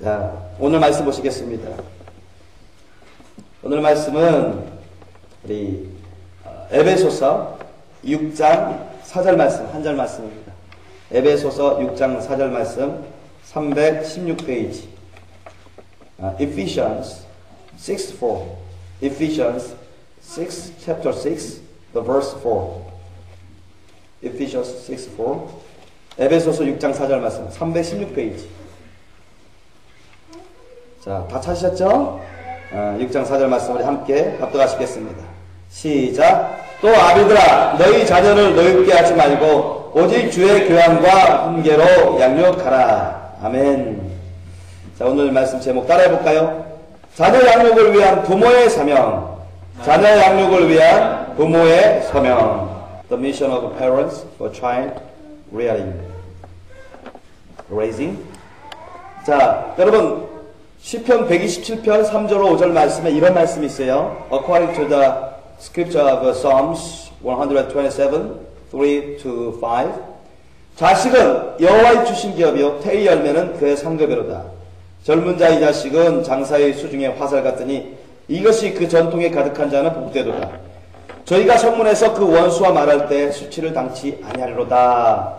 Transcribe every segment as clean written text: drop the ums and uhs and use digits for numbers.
자, 오늘 말씀 보시겠습니다. 오늘 말씀은 우리 에베소서 6장 4절 말씀, 한 절 말씀입니다. 에베소서 6장 4절 말씀 316페이지. Ephesians 6:4. Ephesians 6, chapter 6, the verse 4. Ephesians 6:4. 에베소서 6장 4절 말씀 316페이지. 자, 다 찾으셨죠? 6장 4절 말씀 우리 함께 합독하시겠습니다. 시작. 또 아비들아 너희 자녀를 노엽게 하지 말고 오직 주의 교양과 훈계로 양육하라. 아멘. 자, 오늘 말씀 제목 따라해볼까요? 자녀 양육을 위한 부모의 사명. 자녀 양육을 위한 부모의 사명. The mission of parents for child raising. 자, 여러분 시편 127편 3절 5절 말씀에 이런 말씀이 있어요. According to the scripture of Psalms 127, 3-5. 자식은 여호와의 주신 기업이요 태의 열매는 그의 상급이로다. 젊은 자의 자식은 장사의 수중에 화살 같으니 이것이 그 전통에 가득한 자는 복되도다. 저희가 성문에서 그 원수와 말할 때 수치를 당치 아니하리로다.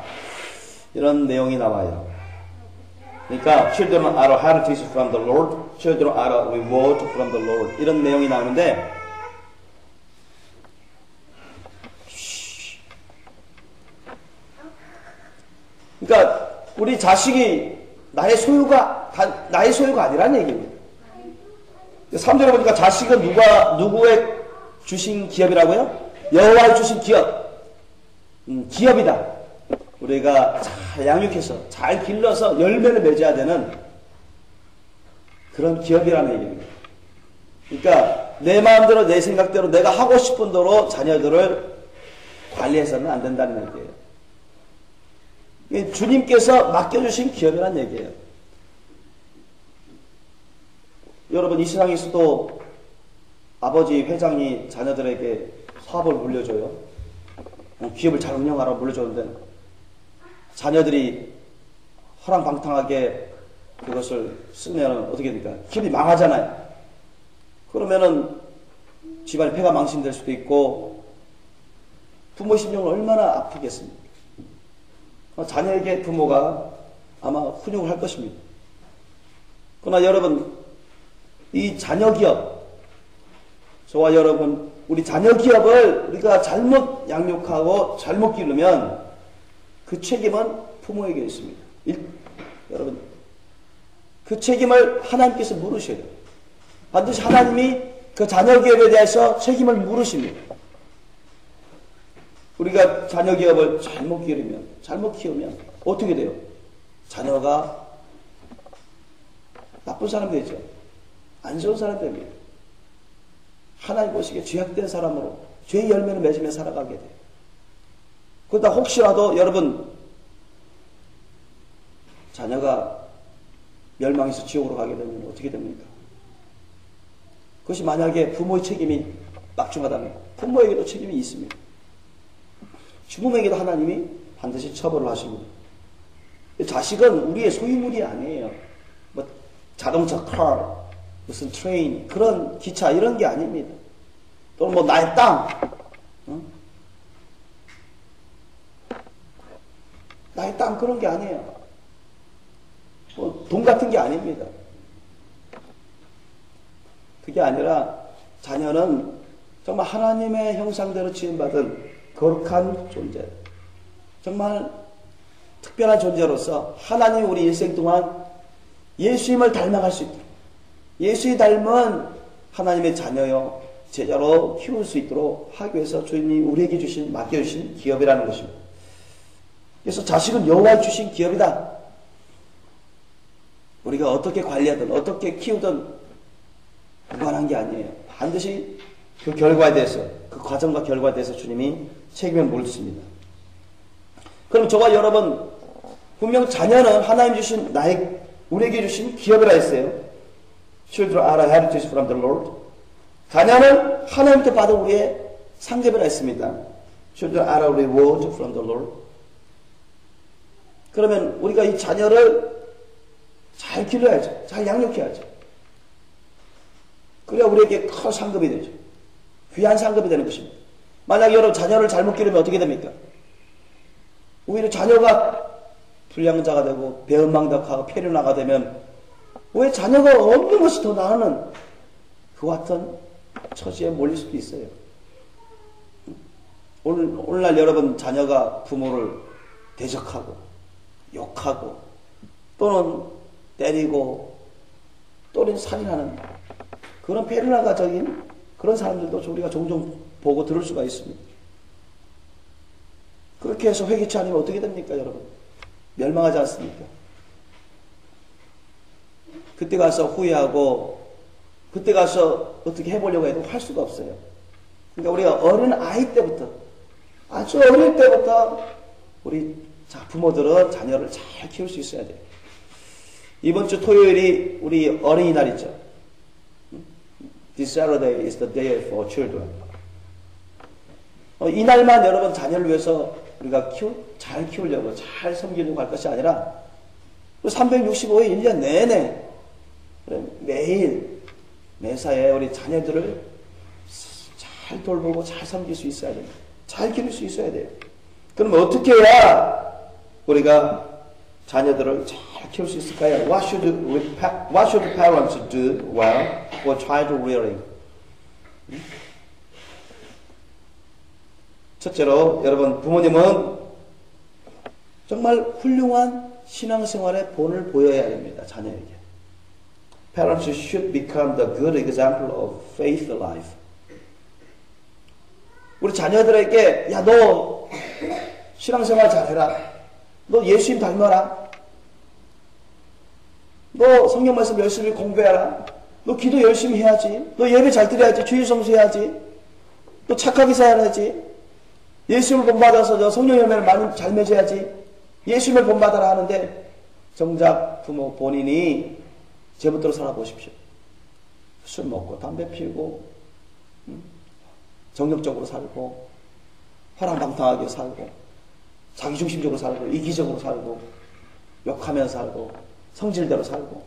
이런 내용이 나와요. 그러니까 children are a heritage from the Lord, children are a reward from the Lord. 이런 내용이 나오는데 그러니까 우리 자식이 나의 소유가 아니라는 얘기입니다. 3절에 보니까 자식은 누구의 주신 기업이라고요? 여호와의 주신 기업. 기업이다. 우리가 잘 양육해서 잘 길러서 열매를 맺어야 되는 그런 기업이라는 얘기입니다. 그러니까 내 마음대로 내 생각대로 내가 하고 싶은 대로 자녀들을 관리해서는 안 된다는 얘기예요. 주님께서 맡겨주신 기업이라는 얘기예요. 여러분 이 세상에서도 아버지 회장이 자녀들에게 사업을 물려줘요. 기업을 잘 운영하라고 물려줬는데 자녀들이 허랑방탕하게 그것을 쓰면 어떻게 됩니까? 기업이 망하잖아요. 그러면은 집안의 폐가 망신될 수도 있고 부모 심령은 얼마나 아프겠습니까? 자녀에게 부모가 아마 훈육을 할 것입니다. 그러나 여러분 이 자녀 기업, 저와 여러분 우리 자녀 기업을 우리가 잘못 양육하고 잘못 기르면 그 책임은 부모에게 있습니다. 여러분 그 책임을 하나님께서 물으셔야 돼요. 반드시 하나님이 그 자녀 기업에 대해서 책임을 물으십니다. 우리가 자녀 기업을 잘못 기르면 잘못 키우면 어떻게 돼요? 자녀가 나쁜 사람 되죠. 안 좋은 사람 됩니다. 하나님 보시기에 죄악된 사람으로 죄의 열매를 맺으며 살아가게 돼요. 그러다 혹시라도 여러분 자녀가 멸망해서 지옥으로 가게 되면 어떻게 됩니까? 그것이 만약에 부모의 책임이 막중하다면 부모에게도 책임이 있습니다. 주부에게도 하나님이 반드시 처벌을 하십니다. 자식은 우리의 소유물이 아니에요. 뭐 자동차, car, 무슨 트레인, 그런 기차 이런 게 아닙니다. 또는 뭐 나의 땅, 나의 땅 그런 게 아니에요. 뭐 돈 같은 게 아닙니다. 그게 아니라 자녀는 정말 하나님의 형상대로 지음받은 거룩한 존재, 정말 특별한 존재로서 하나님이 우리 일생 동안 예수님을 닮아갈 수 있도록 예수의 닮은 하나님의 자녀요 제자로 키울 수 있도록 하기 위해서 주님이 우리에게 맡겨주신 기업이라는 것입니다. 그래서 자식은 여호와의 주신 기업이다. 우리가 어떻게 관리하든 어떻게 키우든 무관한 게 아니에요. 반드시 그 결과에 대해서 그 과정과 결과에 대해서 주님이 책임을 물습니다. 그럼 저와 여러분 분명 자녀는 하나님 주신 우리에게 주신 기업이라 했어요. Children are a heritage from the Lord. 자녀는 하나님께 받은 우리의 상급이라 했습니다. Children are a reward from the Lord. 그러면 우리가 이 자녀를 잘 길러야죠. 잘 양육해야죠. 그래야 우리에게 큰 상급이 되죠. 귀한 상급이 되는 것입니다. 만약 여러분 자녀를 잘못 기르면 어떻게 됩니까? 오히려 자녀가 불량자가 되고 배은망덕하고 폐륜화가 되면 왜 자녀가 없는 것이 더 나은 그와 같은 처지에 몰릴 수도 있어요. 오늘날 여러분 자녀가 부모를 대적하고 욕하고 또는 때리고 또는 살인하는 그런 폐륜화가적인 그런 사람들도 우리가 종종 보고 들을 수가 있습니다. 그렇게 해서 회개치 않으면 어떻게 됩니까, 여러분? 멸망하지 않습니까? 그때 가서 후회하고 그때 가서 어떻게 해보려고 해도 할 수가 없어요. 그러니까 우리가 어린 아이 때부터 아주 어릴 때부터 우리 부모들은 자녀를 잘 키울 수 있어야 돼요. 이번 주 토요일이 우리 어린이날이죠. This Saturday is the day for children. 이날만 여러분 자녀를 위해서 우리가 잘 키우려고 잘 섬기려고 할 것이 아니라 365일 1년 내내 매일 매사에 우리 자녀들을 잘 돌보고 잘 섬길 수 있어야 돼요. 잘 기를 수 있어야 돼요. 그러면 어떻게 해야 우리가 자녀들을 잘 키울 수 있을까요? What should parents do well for child rearing? 첫째로 여러분 부모님은 정말 훌륭한 신앙생활의 본을 보여야 됩니다. 자녀에게. Parents should become the good example of faith life. 우리 자녀들에게 야, 너 신앙생활 잘해라. 너 예수님 닮아라. 너 성경 말씀 열심히 공부해라. 너 기도 열심히 해야지. 너 예배 잘 드려야지. 주일 성수해야지. 너 착하게 살아야지. 예수님을 본받아서 너 성령 열매를 많이 잘 맺어야지. 예수님을 본받아라 하는데 정작 부모 본인이 제멋대로 살아보십시오. 술 먹고 담배 피우고 정욕적으로 살고 화랑방탕하게 살고 자기중심적으로 살고 이기적으로 살고 욕하면서 살고 성질대로 살고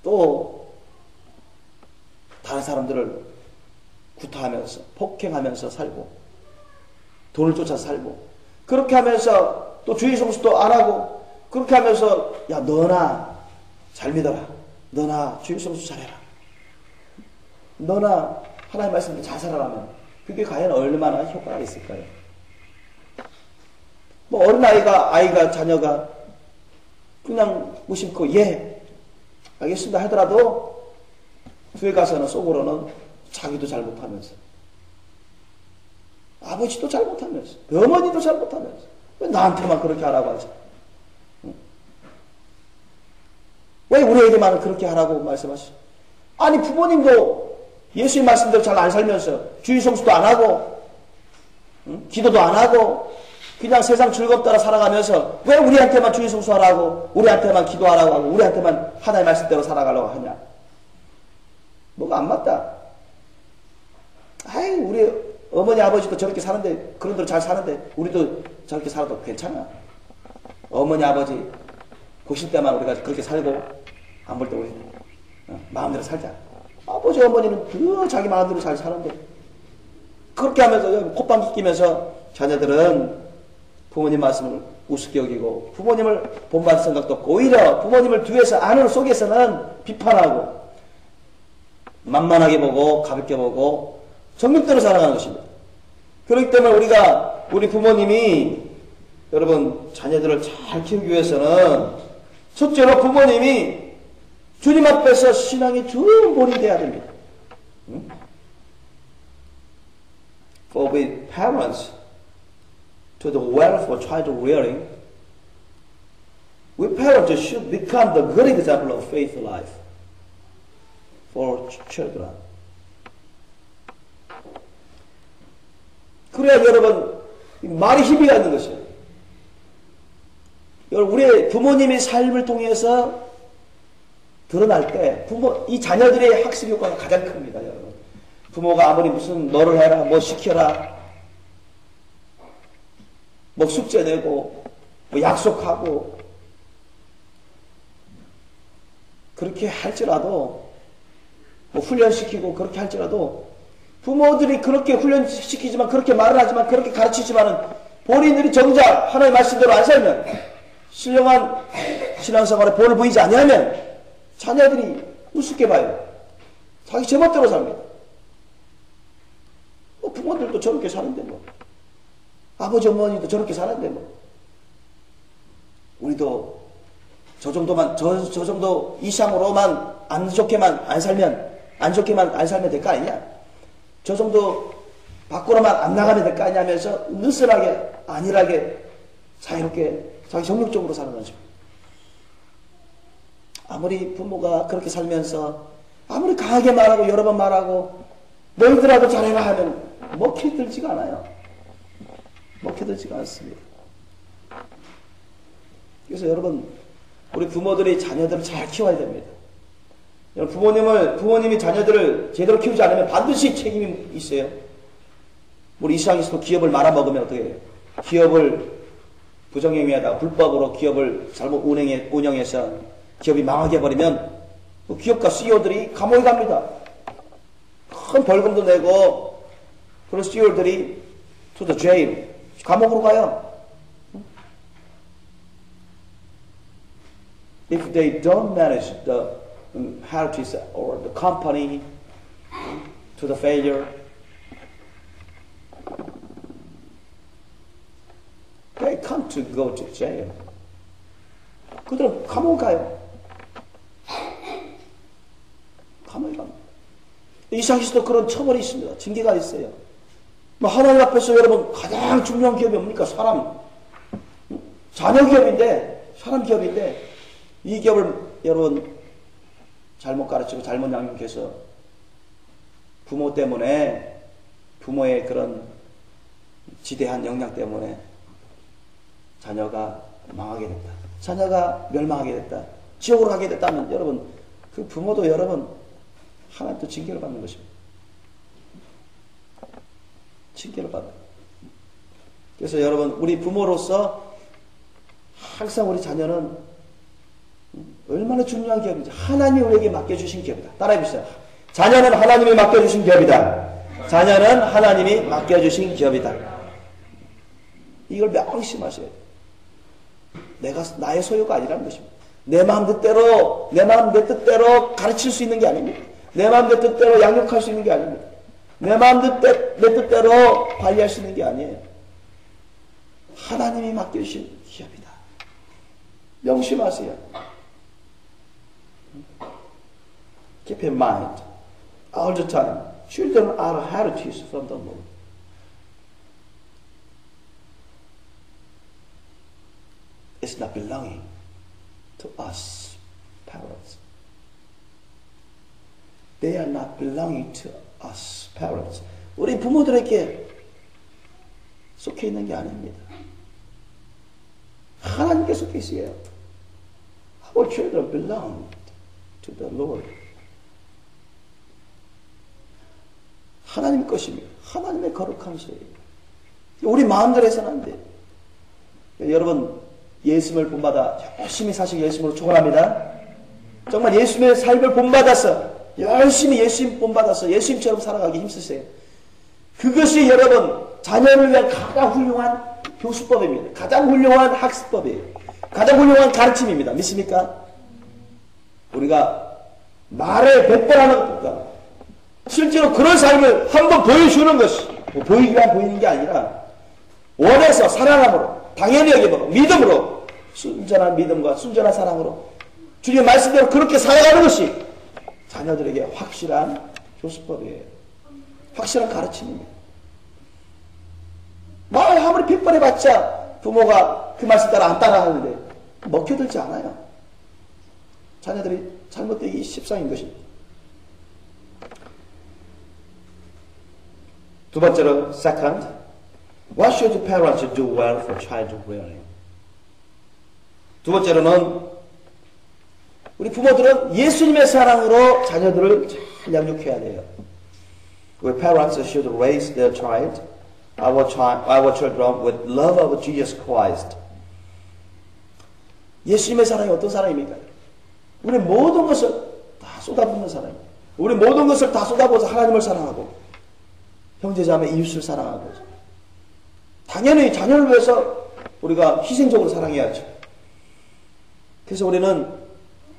또 다른 사람들을 구타하면서 폭행하면서 살고 돈을 쫓아 살고 그렇게 하면서 또 주의 성수도 안 하고 그렇게 하면서 야 너나 잘 믿어라. 너나 주의 성수 잘해라. 너나 하나님 말씀을 잘 살아라면 그게 과연 얼마나 효과가 있을까요? 뭐 어린아이가 자녀가 그냥 무심코 예 알겠습니다 하더라도 교회 가서는 속으로는 자기도 잘못하면서 아버지도 잘못하면서 어머니도 잘못하면서 왜 나한테만 그렇게 하라고 하지? 왜 우리에게만 그렇게 하라고 말씀하시죠? 아니 부모님도 예수님 말씀대로 잘 안 살면서 주의 성수도 안 하고 기도도 안 하고 그냥 세상 즐겁다라 살아가면서 왜 우리한테만 주의 성수하라고 우리한테만 기도하라고 하고 우리한테만 하나님의 말씀대로 살아가려고 하냐? 뭐가 안 맞다. 아이 우리 어머니 아버지도 저렇게 사는데 그런 대로 잘 사는데 우리도 저렇게 살아도 괜찮아. 어머니 아버지 보실 때만 우리가 그렇게 살고 안 볼 때 우리 마음대로 살자. 아버지 어머니는 그 자기 마음대로 잘 사는데 그렇게 하면서 콧방귀 끼면서 자녀들은 부모님 말씀을 우습게 여기고 부모님을 본받을 생각도 없고 오히려 부모님을 뒤에서 안으로 속에서는 비판하고 만만하게 보고 가볍게 보고 정욕대로 살아가는 것입니다. 그렇기 때문에 우리 부모님이 여러분 자녀들을 잘 키우기 위해서는 첫째로 부모님이 주님 앞에서 신앙의 좋은 본이 되어야 됩니다. For with parents to the well for child rearing, we parents should become the good example of faith life for children. 그래야 여러분 말이 힘이 가는 것이에요. 여러분 우리 부모님의 삶을 통해서 드러날 때 이 자녀들의 학습 효과가 가장 큽니다. 여러분 부모가 아무리 무슨 너를 해라 뭐 시켜라 뭐 숙제 내고 뭐 약속하고 그렇게 할지라도 뭐 훈련시키고 그렇게 할지라도 부모들이 그렇게 훈련시키지만 그렇게 말을 하지만 그렇게 가르치지만은 본인들이 정작 하나님의 말씀대로 안 살면 신령한 신앙생활에 본을 보이지 아니하면 자녀들이 우습게 봐요. 자기 제멋대로 삽니다. 뭐 부모들도 저렇게 사는데 뭐 아버지 어머니도 저렇게 사는데 뭐 우리도 저 정도 이상으로만 안 좋게만 안 살면 될 거 아니냐? 저 정도 밖으로만 안 나가면 될 거 아니냐 하면서 느슨하게 안일하게 자유롭게 자기 정욕적으로 사는 거죠. 아무리 부모가 그렇게 살면서 아무리 강하게 말하고 여러 번 말하고 너희들하고 잘해라 하면 먹혀들지가 않아요. 먹혀들지가 않습니다. 그래서 여러분 우리 부모들이 자녀들을 잘 키워야 됩니다. 부모님이 자녀들을 제대로 키우지 않으면 반드시 책임이 있어요. 우리 이 세상에서도 기업을 말아먹으면 어떻게 해요? 기업을 부정행위하다가 불법으로 기업을 잘못 운영해서 기업이 망하게 해버리면 기업가 CEO들이 감옥에 갑니다. 큰 벌금도 내고 그런 CEO들이 to the jail, 감옥으로 가요. If they don't manage the heritage or the company to the failure, they come to go to jail. 그들은 감옥 가요. 감옥에 갑니다. 이 세상에서도 그런 처벌이 있습니다. 징계가 있어요. 뭐 하나님 앞에서 여러분 가장 중요한 기업이 뭡니까? 자녀 기업인데, 사람 기업인데, 이 기업을 여러분 잘못 가르치고 잘못 양육해서 부모 때문에 부모의 그런 지대한 역량 때문에 자녀가 망하게 됐다. 자녀가 멸망하게 됐다. 지옥으로 가게 됐다면 여러분 그 부모도 여러분 하나님 또 징계를 받는 것입니다. 징계를 받아요. 그래서 여러분 우리 부모로서 항상 우리 자녀는 얼마나 중요한 기업인지 하나님이 우리에게 맡겨주신 기업이다. 따라해보세요. 자녀는 하나님이 맡겨주신 기업이다. 자녀는 하나님이 맡겨주신 기업이다. 이걸 명심하셔야 돼요. 나의 소유가 아니라는 것입니다. 내 마음 내 뜻대로 가르칠 수 있는 게 아닙니다. 내 마음 내 뜻대로 양육할 수 있는 게 아닙니다. 내 마음 내 뜻대로 관리할 수 있는 게 아니에요. 하나님이 맡겨주신 기업이다. 명심하세요. Keep in mind all the time, children are heritage from the Lord. It's not belonging to us, parents. They are not belonging to us, parents. 우리 부모들에게 속해 있는 게 아닙니다. 하나님께 속해 있어요. Our children belong to the Lord. 하나님 것입니다. 하나님의 거룩한 소유예요. 우리 마음대로 해서는 안 돼요. 여러분 예수님을 본받아 열심히 사시고 예수님으로 축원합니다. 정말 예수님의 삶을 본받아서 열심히 예수님 본받아서 예수님처럼 살아가기 힘쓰세요. 그것이 여러분 자녀를 위한 가장 훌륭한 교수법입니다. 가장 훌륭한 학습법이에요. 가장 훌륭한 가르침입니다. 믿습니까? 우리가 말을 100번 하는 것보다 실제로 그런 삶을 한번 보여주는 것이 보이기만 보이는 게 아니라 원해서 사랑함으로 당연히 여기므로 믿음으로 순전한 믿음과 순전한 사랑으로 주님 말씀대로 그렇게 살아가는 것이 자녀들에게 확실한 교수법이에요. 확실한 가르침입니다. 말 아무리 100번 해봤자 부모가 그 말씀 따라 안 따라하는데 먹혀들지 않아요. 자녀들이 잘못되기 십상인 것입니다. 두 번째로, second, what should parents do well for child rearing? 두 번째로는 우리 부모들은 예수님의 사랑으로 자녀들을 잘 양육해야 돼요. We parents should raise their child, our children with love of Jesus Christ. 예수님의 사랑이 어떤 사랑입니까? 우리 모든 것을 다 쏟아붓는 사랑입니다. 우리 모든 것을 다 쏟아부어서 하나님을 사랑하고 형제자매 이웃을 사랑하고 당연히 자녀를 위해서 우리가 희생적으로 사랑해야죠. 그래서 우리는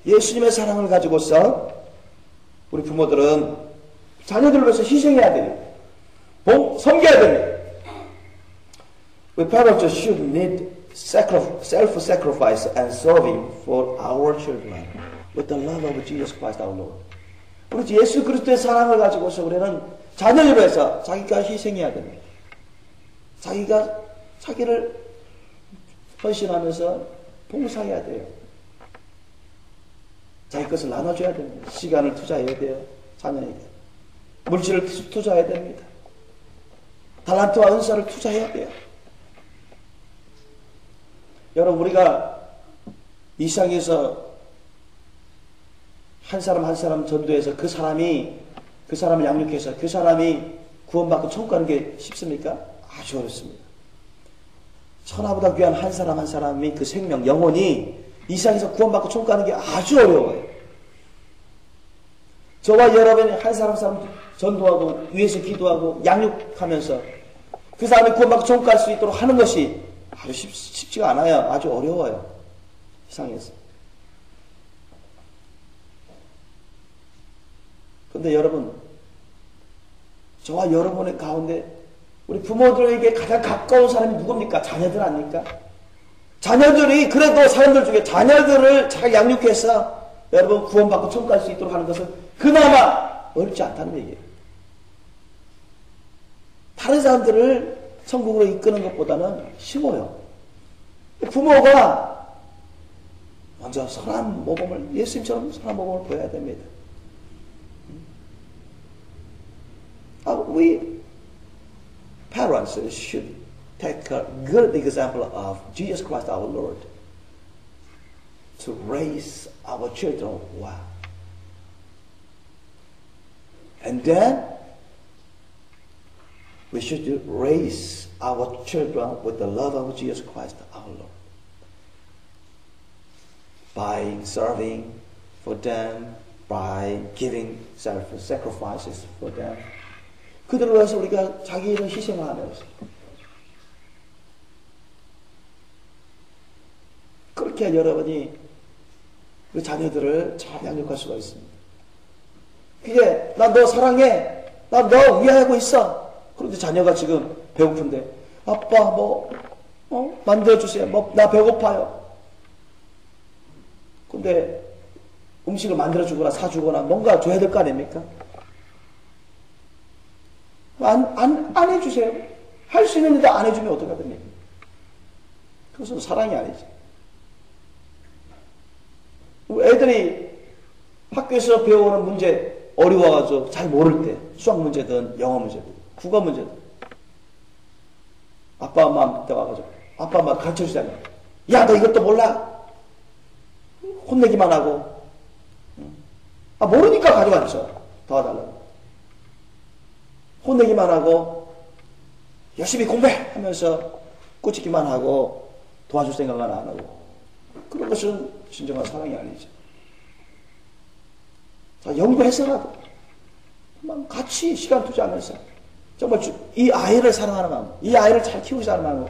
예수님의 사랑을 가지고서 우리 부모들은 자녀들을 위해서 희생해야 돼요. 섬겨야 됩니다. We parents should need self-sacrifice and serving for our children with the love of Jesus Christ our Lord. 우리 예수 그리스도의 사랑을 가지고서 우리는 자녀를 위해서 자기가 희생해야 됩니다. 자기를 헌신하면서 봉사해야 돼요. 자기 것을 나눠줘야 됩니다. 시간을 투자해야 돼요. 자녀에게. 물질을 투자해야 됩니다. 달란트와 은사를 투자해야 돼요. 여러분 우리가 이 세상에서 한 사람 한 사람 전도해서 그 사람을 양육해서 그 사람이 구원받고 천국 가는 게 쉽습니까? 아주 어렵습니다. 천하보다 귀한 한 사람 한 사람이 그 생명, 영혼이 이 세상에서 구원받고 천국 가는 게 아주 어려워요. 저와 여러분이 한 사람 한 사람 전도하고 위에서 기도하고 양육하면서 그 사람이 구원받고 천국 갈 수 있도록 하는 것이 아주 쉽지가 않아요. 아주 어려워요. 세상에서. 그런데 여러분, 저와 여러분의 가운데 우리 부모들에게 가장 가까운 사람이 누굽니까? 자녀들 아닙니까? 자녀들이 그래도 사람들 중에 자녀들을 잘 양육해서 여러분 구원받고 천국 갈 수 있도록 하는 것은 그나마 어렵지 않다는 얘기예요. 다른 사람들을 천국으로 이끄는 것보다는 쉬워요. 부모가 먼저 선한 모범을, 예수님처럼 선한 모범을 보여야 됩니다. We parents should take a good example of Jesus Christ our Lord to raise our children well. And then we should raise our children with the love of Jesus Christ our Lord. By serving for them, by giving sacrifices for them. 그들을 위해서 우리가 자기를 희생을 하면서 그렇게 여러분이 우리 자녀들을 잘 양육할 수가 있습니다. 그게 나 너 사랑해, 나 너 위하고 있어. 그런데 자녀가 지금 배고픈데 아빠 만들어주세요. 나 배고파요. 근데 음식을 만들어주거나 사주거나 뭔가 줘야 될 거 아닙니까? 안 해주세요. 할 수 있는데 안 해주면 어떡하 됩니까? 그것은 사랑이 아니지. 애들이 학교에서 배우는 문제 어려워가지고 잘 모를 때 수학 문제든 영어 문제든 국어 문제든 아빠 엄마한테 와가지고 아빠 엄마 가르쳐주잖아요. 야 너 이것도 몰라? 혼내기만 하고 모르니까 가져왔죠. 도와달라고. 혼내기만 하고 열심히 공부해 하면서 꾸짖기만 하고 도와줄 생각은 안 하고 그런 것은 진정한 사랑이 아니죠. 자, 연구해서라도 같이 시간 투자하면서 정말 이 아이를 사랑하는 마음, 이 아이를 잘 키우자는 마음으로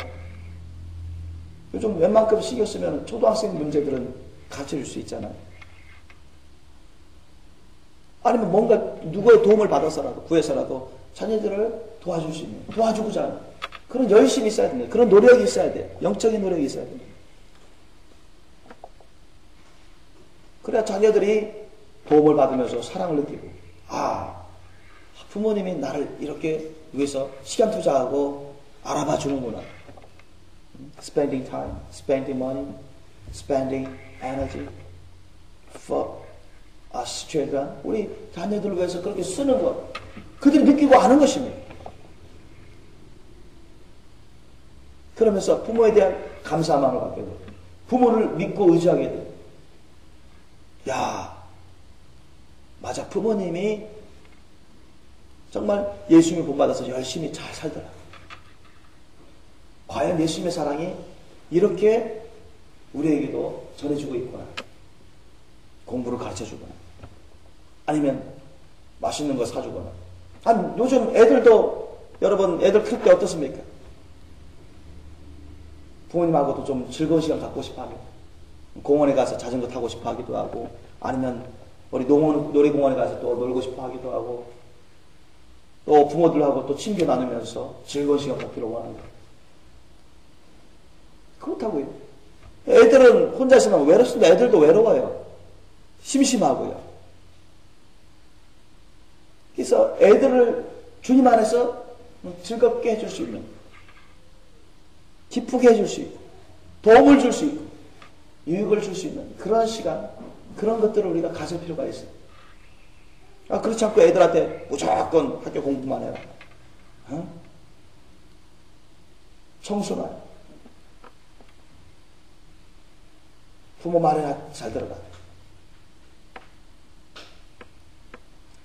요즘 웬만큼 신경 쓰면 초등학생 문제들은 가르쳐줄 수 있잖아요. 아니면 뭔가 누구의 도움을 받아서라도 구해서라도 자녀들을 도와줄 수 있는, 도와주고자 하는 그런 열심이 있어야 됩니다. 그런 노력이 있어야 돼요. 영적인 노력이 있어야 됩니다. 그래야 자녀들이 도움을 받으면서 사랑을 느끼고 부모님이 나를 이렇게 위해서 시간 투자하고 알아봐 주는구나. Spending time, spending money, spending energy for us children. 우리 자녀들을 위해서 그렇게 쓰는 것. 그들이 느끼고 아는 것입니다. 그러면서 부모에 대한 감사한 마음을 갖게 되고 부모를 믿고 의지하게 되고 맞아. 부모님이 정말 예수님을 본받아서 열심히 잘 살더라. 과연 예수님의 사랑이 이렇게 우리에게도 전해주고 있거나 공부를 가르쳐주거나 아니면 맛있는 거 사주거나 아니 요즘 애들도 여러분 애들 클 때 어떻습니까? 부모님하고도 좀 즐거운 시간 갖고 싶어 합니다. 공원에 가서 자전거 타고 싶어 하기도 하고 아니면 우리 놀이공원에 가서 또 놀고 싶어 하기도 하고 또 부모들하고 또 친교 나누면서 즐거운 시간 갖기를 원합니다. 그렇다고요. 애들은 혼자 있으면 외롭습니다. 애들도 외로워요. 심심하고요. 그래서 애들을 주님 안에서 즐겁게 해줄 수 있는, 기쁘게 해줄 수 있고, 도움을 줄 수 있고, 유익을 줄 수 있는 그런 시간, 그런 것들을 우리가 가질 필요가 있어요. 그렇지 않고 애들한테 무조건 학교 공부만 해라. 청소나 부모 말이나 잘 들어라.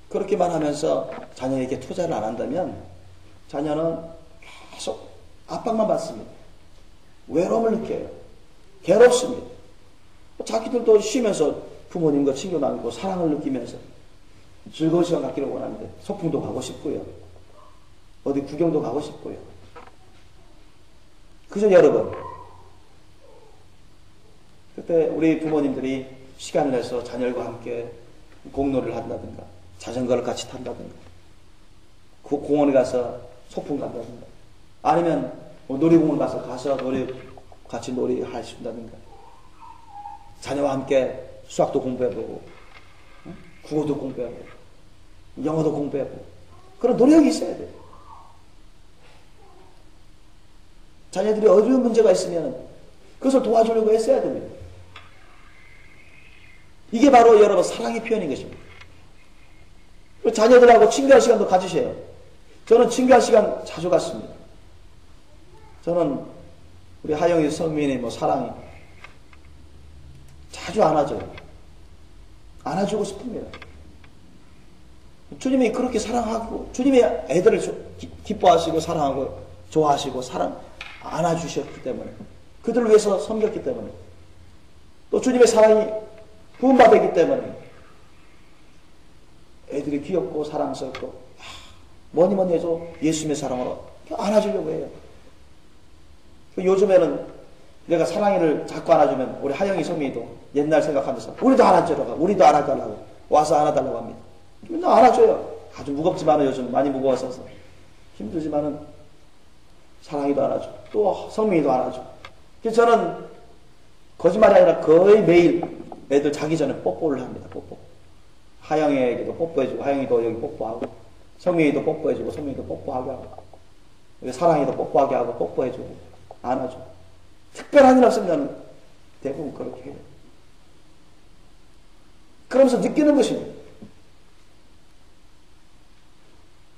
그렇게만 하면서 자녀에게 투자를 안 한다면 자녀는 계속 압박만 받습니다. 외로움을 느껴요. 괴롭습니다. 자기들도 쉬면서 부모님과 친교 나누고 사랑을 느끼면서 즐거운 시간 갖기를 원하는데 소풍도 가고 싶고요. 어디 구경도 가고 싶고요. 그죠 여러분? 그때 우리 부모님들이 시간을 내서 자녀들과 함께 공놀이를 한다든가 자전거를 같이 탄다든가 공원에 가서 소풍 간다든가 아니면 놀이공원 가서 같이 놀이할 수 있다든가 자녀와 함께 수학도 공부해보고 국어도 공부해보고 영어도 공부해보고 그런 노력이 있어야 돼요. 자녀들이 어려운 문제가 있으면 그것을 도와주려고 했어야 됩니다. 이게 바로 여러분 사랑의 표현인 것입니다. 자녀들하고 친교할 시간도 가지세요. 저는 친교할 시간 자주 갔습니다. 저는 우리 하영이 성민의 사랑이 자주 안아줘요. 안아주고 싶습니다. 주님이 그렇게 사랑하고 주님이 애들을 기뻐하시고 사랑하고 좋아하시고 안아주셨기 때문에 그들을 위해서 섬겼기 때문에 또 주님의 사랑이 부음받았기 때문에 애들이 귀엽고 사랑스럽고 뭐니 해도 예수님의 사랑으로 안아주려고 해요. 요즘에는 내가 사랑이를 자꾸 안아주면 우리 하영이 성민이도 옛날 생각하면서 우리도 안아달라고 와서 안아달라고 합니다. 맨날 안아줘요. 아주 무겁지만은 요즘 많이 무거워서 힘들지만은 사랑이도 안아줘. 또 성민이도 안아줘. 그래서 저는 거짓말이 아니라 거의 매일 애들 자기 전에 뽀뽀를 합니다. 뽀뽀. 하영이에게도 뽀뽀해주고 하영이도 여기 뽀뽀하고 성민이도 뽀뽀해주고 성민이도 뽀뽀하게 하고 사랑이도 뽀뽀하게 하고 뽀뽀해주고 안아줘. 특별한 일 없으면 대부분 그렇게 해요. 그러면서 느끼는 것입니다.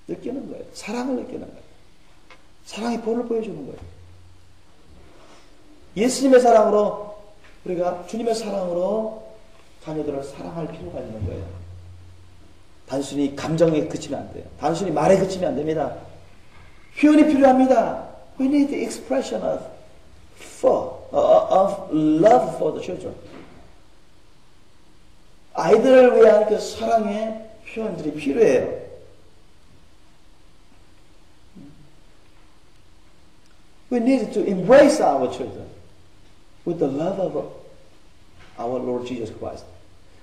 느끼는 거예요. 사랑을 느끼는 거예요. 사랑의 본을 보여주는 거예요. 예수님의 사랑으로 우리가 주님의 사랑으로 자녀들을 사랑할 필요가 있는 거예요. 단순히 감정에 그치면 안 돼요. 단순히 말에 그치면 안 됩니다. 표현이 필요합니다. We need the expression of love for the children. 아이들을 위한 그 사랑의 표현들이 필요해요. We need to embrace our children with the love of our Lord Jesus Christ.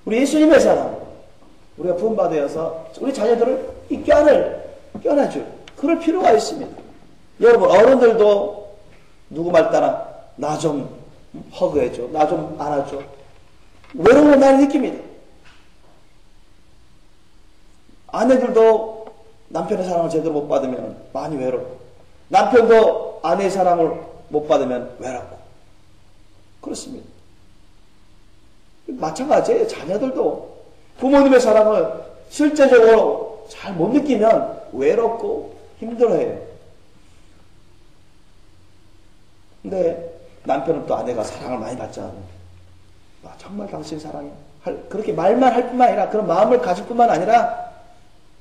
우리 예수님의 사랑으로 우리가 부음받아서 우리 자녀들을 이 껴안아줄 그럴 필요가 있습니다. 여러분 어른들도 누구 말 따라 나 좀 허그해줘, 나 좀 안아줘. 외로움을 많이 느낍니다. 아내들도 남편의 사랑을 제대로 못 받으면 많이 외롭고 남편도 아내의 사랑을 못 받으면 외롭고 그렇습니다. 마찬가지예요. 자녀들도 부모님의 사랑을 실제적으로 잘 못 느끼면 외롭고 힘들어해요. 근데 남편은 또 아내가 사랑을 많이 받잖아요. 정말 당신 사랑해. 그렇게 말만 할 뿐만 아니라 그런 마음을 가질 뿐만 아니라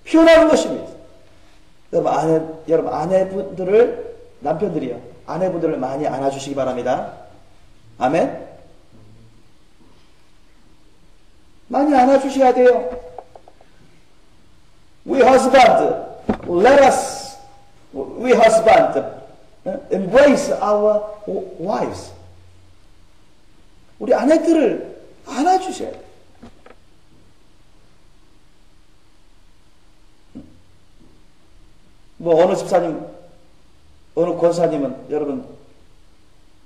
표현하는 것입니다. 여러분 아내분들을 남편들이요. 아내분들을 많이 안아주시기 바랍니다. 아멘. 많이 안아주셔야 돼요. We husband, embrace our wives. 우리 아내들을 안아주셔야 돼요. 뭐 어느 집사님, 어느 권사님은 여러분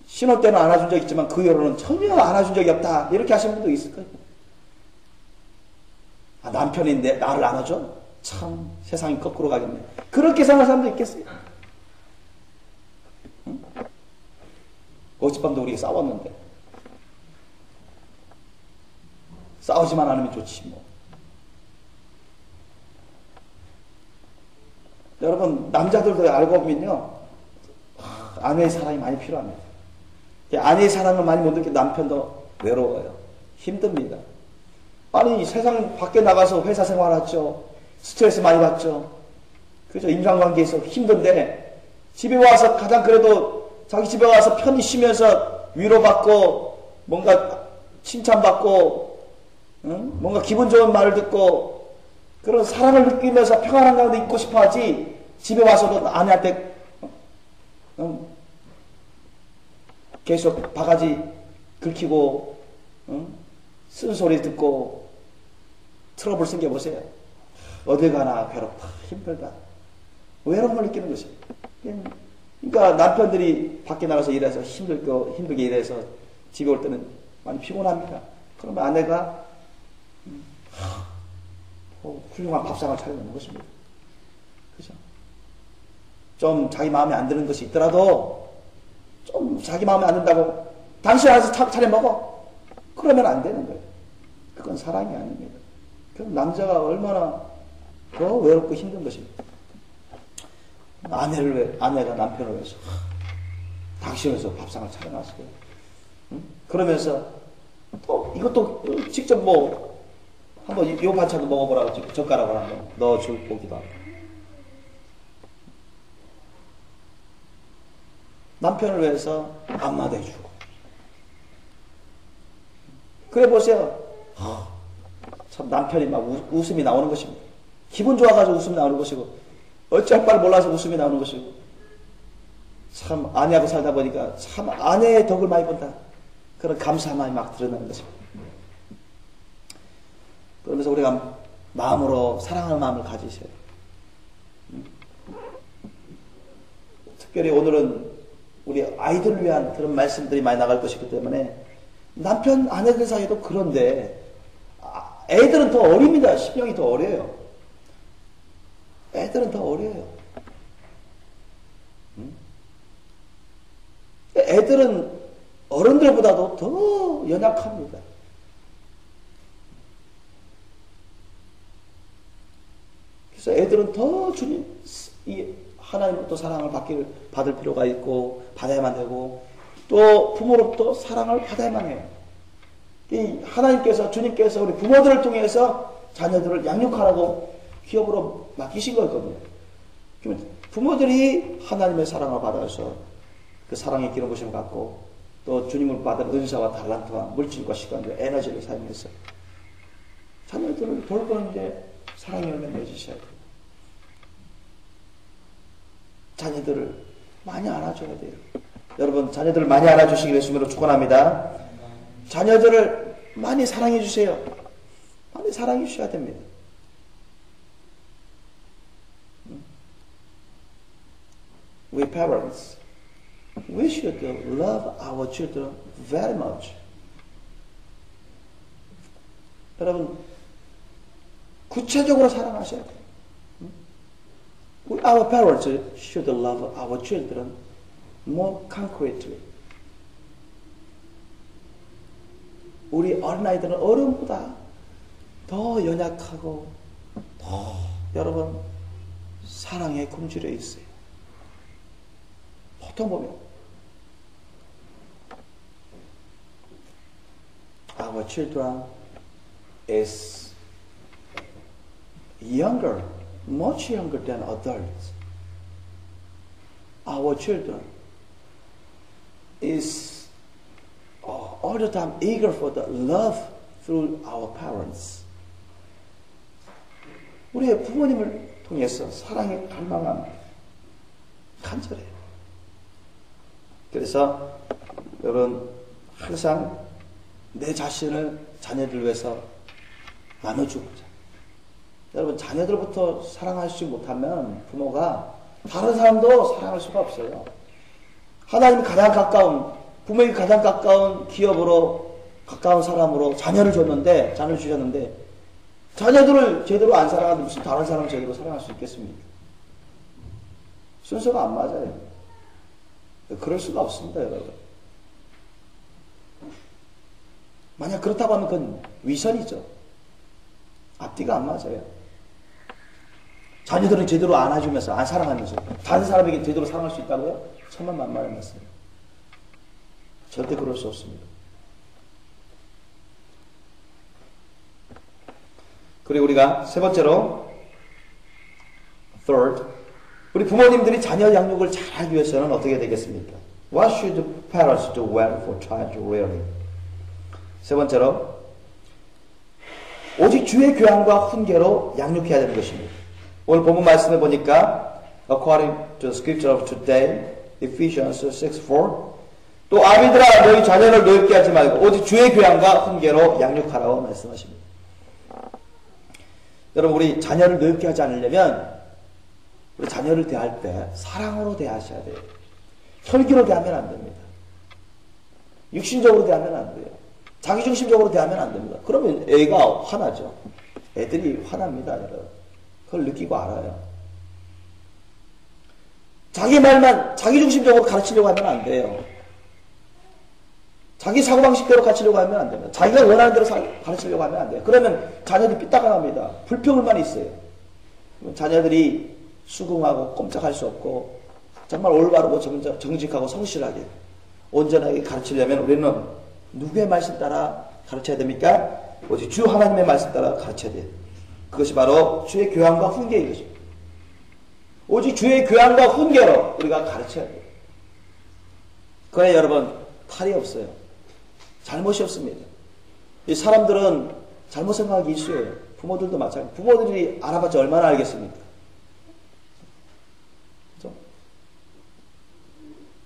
신혼 때는 안아준 적 있지만 그 이후로는 전혀 안아준 적이 없다 이렇게 하시는 분도 있을 거예요. 아, 남편인데 나를 안아줘? 참 세상이 거꾸로 가겠네. 그렇게 생각하는 사람도 있겠어요. 응? 어젯밤도 우리가 싸웠는데 싸우지만 않으면 좋지 뭐. 여러분 남자들도 알고 보면요 아내의 사랑이 많이 필요합니다. 아내의 사랑을 많이 못 느끼는 남편도 외로워요. 힘듭니다. 아니 세상 밖에 나가서 회사 생활하죠. 스트레스 많이 받죠. 그죠? 인간관계에서 힘든데 집에 와서 가장 그래도 자기 집에 와서 편히 쉬면서 위로받고 뭔가 칭찬받고 응? 뭔가 기분 좋은 말을 듣고 그런 사랑을 느끼면서 평안한 가운데 있고 싶어 하지 집에 와서도 아내한테 계속 바가지 긁히고 쓴소리 듣고 트러블 생겨보세요. 어딜 가나 괴롭다 힘들다 외로움을 느끼는 것입니다. 그러니까 남편들이 밖에 나가서 일해서 힘들게 일해서 집에 올 때는 많이 피곤합니다. 그러면 아내가 훌륭한 밥상을 차려놓는 것입니다. 그죠? 좀 자기 마음에 안 드는 것이 있더라도 좀 자기 마음에 안 든다고 당신 알아서 차려 먹어. 그러면 안 되는 거예요. 그건 사랑이 아닙니다. 그럼 남자가 얼마나 더 외롭고 힘든 것입니다. 아내가 남편을 위해서 당신을 위해서 밥상을 차려놨어요. 응? 그러면서 또 이것도 직접 뭐 한번 요 반찬도 먹어보라고 젓가락을 한번 넣어줄 보기도 하고. 남편을 위해서 안마도 해주고. 그래 보세요. 참 남편이 막 웃음이 나오는 것입니다. 기분 좋아가지고 웃음이 나오는 것이고 어쩔 바를 몰라서 웃음이 나오는 것이고 참 아내하고 살다 보니까 참 아내의 덕을 많이 본다. 그런 감사한 마음이 막 드러나는 것입니다. 그러면서 우리가 마음으로 사랑하는 마음을 가지셔야 돼요. 특별히 오늘은 우리 아이들을 위한 그런 말씀들이 많이 나갈 것이기 때문에 남편, 아내들 사이도 그런데 애들은 더 어립니다. 심령이 더 어려요. 애들은 더 어려요. 애들은 어른들보다도 더 연약합니다. 그래서 애들은 더 주님, 하나님으로부터 사랑을 받을 필요가 있고, 받아야만 되고, 또 부모로부터 사랑을 받아야만 해요. 이 하나님께서, 주님께서 우리 부모들을 통해서 자녀들을 양육하라고 기업으로 맡기신 거였거든요. 그러면 부모들이 하나님의 사랑을 받아서 그 사랑의 기름 부심을 갖고 또 주님을 받은 은사와 달란트와 물질과 시간과 에너지를 사용해서 자녀들을 돌보는데 사랑의 열매 맺으셔야 돼요. 자녀들을 많이 안아줘야 돼요. 여러분 자녀들을 많이 안아주시기를 예수님으로 축원합니다. 자녀들을 많이 사랑해 주세요. 많이 사랑해 주셔야 됩니다. We parents, we should love our children very much. 여러분 구체적으로 사랑하셔야 돼요. Our parents should love our children more concretely. 우리 어린아이들은 어른보다 더 연약하고 더 여러분 사랑에 굶주려 있어요. 보통 보면 our children is younger, much younger than adults. Our children is all the time eager for the love through our parents. 우리의 부모님을 통해서 사랑에 갈망합니다. 간절해요. 그래서 여러분 항상 내 자신을 자녀들 위해서 나눠주고자. 여러분 자녀들부터 사랑하지 못하면 부모가 다른 사람도 사랑할 수가 없어요. 하나님 가장 가까운, 부모에게 가장 가까운 기업으로 가까운 사람으로 자녀를 줬는데, 자녀를 주셨는데 자녀들을 제대로 안 사랑하는데 무슨 다른 사람을 제대로 사랑할 수 있겠습니까? 순서가 안 맞아요. 그럴 수가 없습니다, 여러분. 만약 그렇다고 하면 그건 위선이죠. 앞뒤가 안 맞아요. 자녀들은 제대로 안아주면서, 안 사랑하면서 다른 사람에게 제대로 사랑할 수 있다고요? 천만만만한 말씀. 절대 그럴 수 없습니다. 그리고 우리가 세 번째로, third, 우리 부모님들이 자녀 양육을 잘하기 위해서는 어떻게 되겠습니까? What should parents do well for child rearing? 세 번째로, 오직 주의 교양과 훈계로 양육해야 되는 것입니다. 오늘 본문 말씀해 보니까 according to the scripture of today, Ephesians 6:4, 또 아비들아 너희 자녀를 노엽게 하지 말고 오직 주의 교양과 훈계로 양육하라고 말씀하십니다. 여러분 우리 자녀를 노엽게 하지 않으려면 우리 자녀를 대할 때 사랑으로 대하셔야 돼요. 혈기로 대하면 안 됩니다. 육신적으로 대하면 안 돼요. 자기중심적으로 대하면 안 됩니다. 그러면 애가 화나죠. 애들이 화납니다, 여러분. 그걸 느끼고 알아요. 자기 말만 자기중심적으로 가르치려고 하면 안 돼요. 자기 사고방식대로 가르치려고 하면 안 됩니다. 자기가 원하는 대로 가르치려고 하면 안 돼요. 그러면 자녀들이 삐딱가 납니다. 불평을만 있어요. 자녀들이 수긍하고 꼼짝할 수 없고 정말 올바르고 정직하고 성실하게 온전하게 가르치려면 우리는 누구의 말씀 따라 가르쳐야 됩니까? 오직 주 하나님의 말씀 따라 가르쳐야 돼요. 그것이 바로 주의 교양과 훈계인 것입니다. 오직 주의 교양과 훈계로 우리가 가르쳐야 돼요. 그래 여러분 탈이 없어요. 잘못이 없습니다. 이 사람들은 잘못 생각하기 일쑤예요. 부모들도 마찬가지. 부모들이 알아봤자 얼마나 알겠습니까? 그렇죠?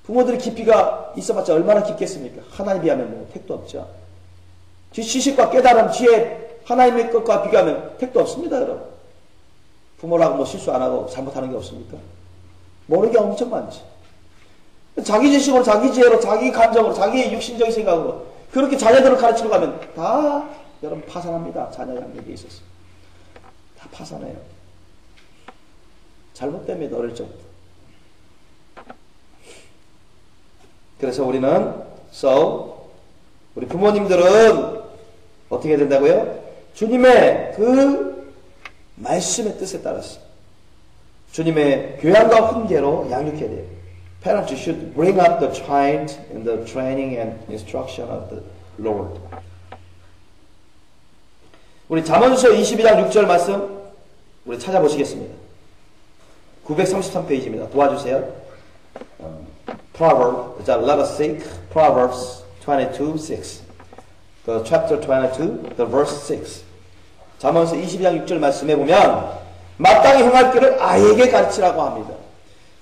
부모들의 깊이가 있어봤자 얼마나 깊겠습니까? 하나님에 비하면 뭐 택도 없죠. 지식과 깨달음, 지혜, 하나님의 것과 비교하면 택도 없습니다, 여러분. 부모라고 뭐 실수 안 하고 잘못하는 게 없습니까? 모르는 게 엄청 많지. 자기 지식으로, 자기 지혜로, 자기 감정으로, 자기 육신적인 생각으로 그렇게 자녀들을 가르치려고 하면 다 여러분 파산합니다. 자녀 양육에 있어서. 다 파산해요. 잘못됩니다. 어릴 적부터. 그래서 우리는 우리 부모님들은 어떻게 해야 된다고요? 주님의 그 말씀의 뜻에 따라서 주님의 교양과 훈계로 양육해야 돼요. Parents should bring up the child in the training and instruction of the Lord. 우리 잠언서 22장 6절 말씀 우리 찾아보시겠습니다. 933페이지입니다. 도와주세요. Proverbs, let us seek Proverbs 22:6. The chapter 22, the verse 6. 잠언서 22장 6절 말씀에 보면 마땅히 행할 길을 아이에게 가르치라고 합니다.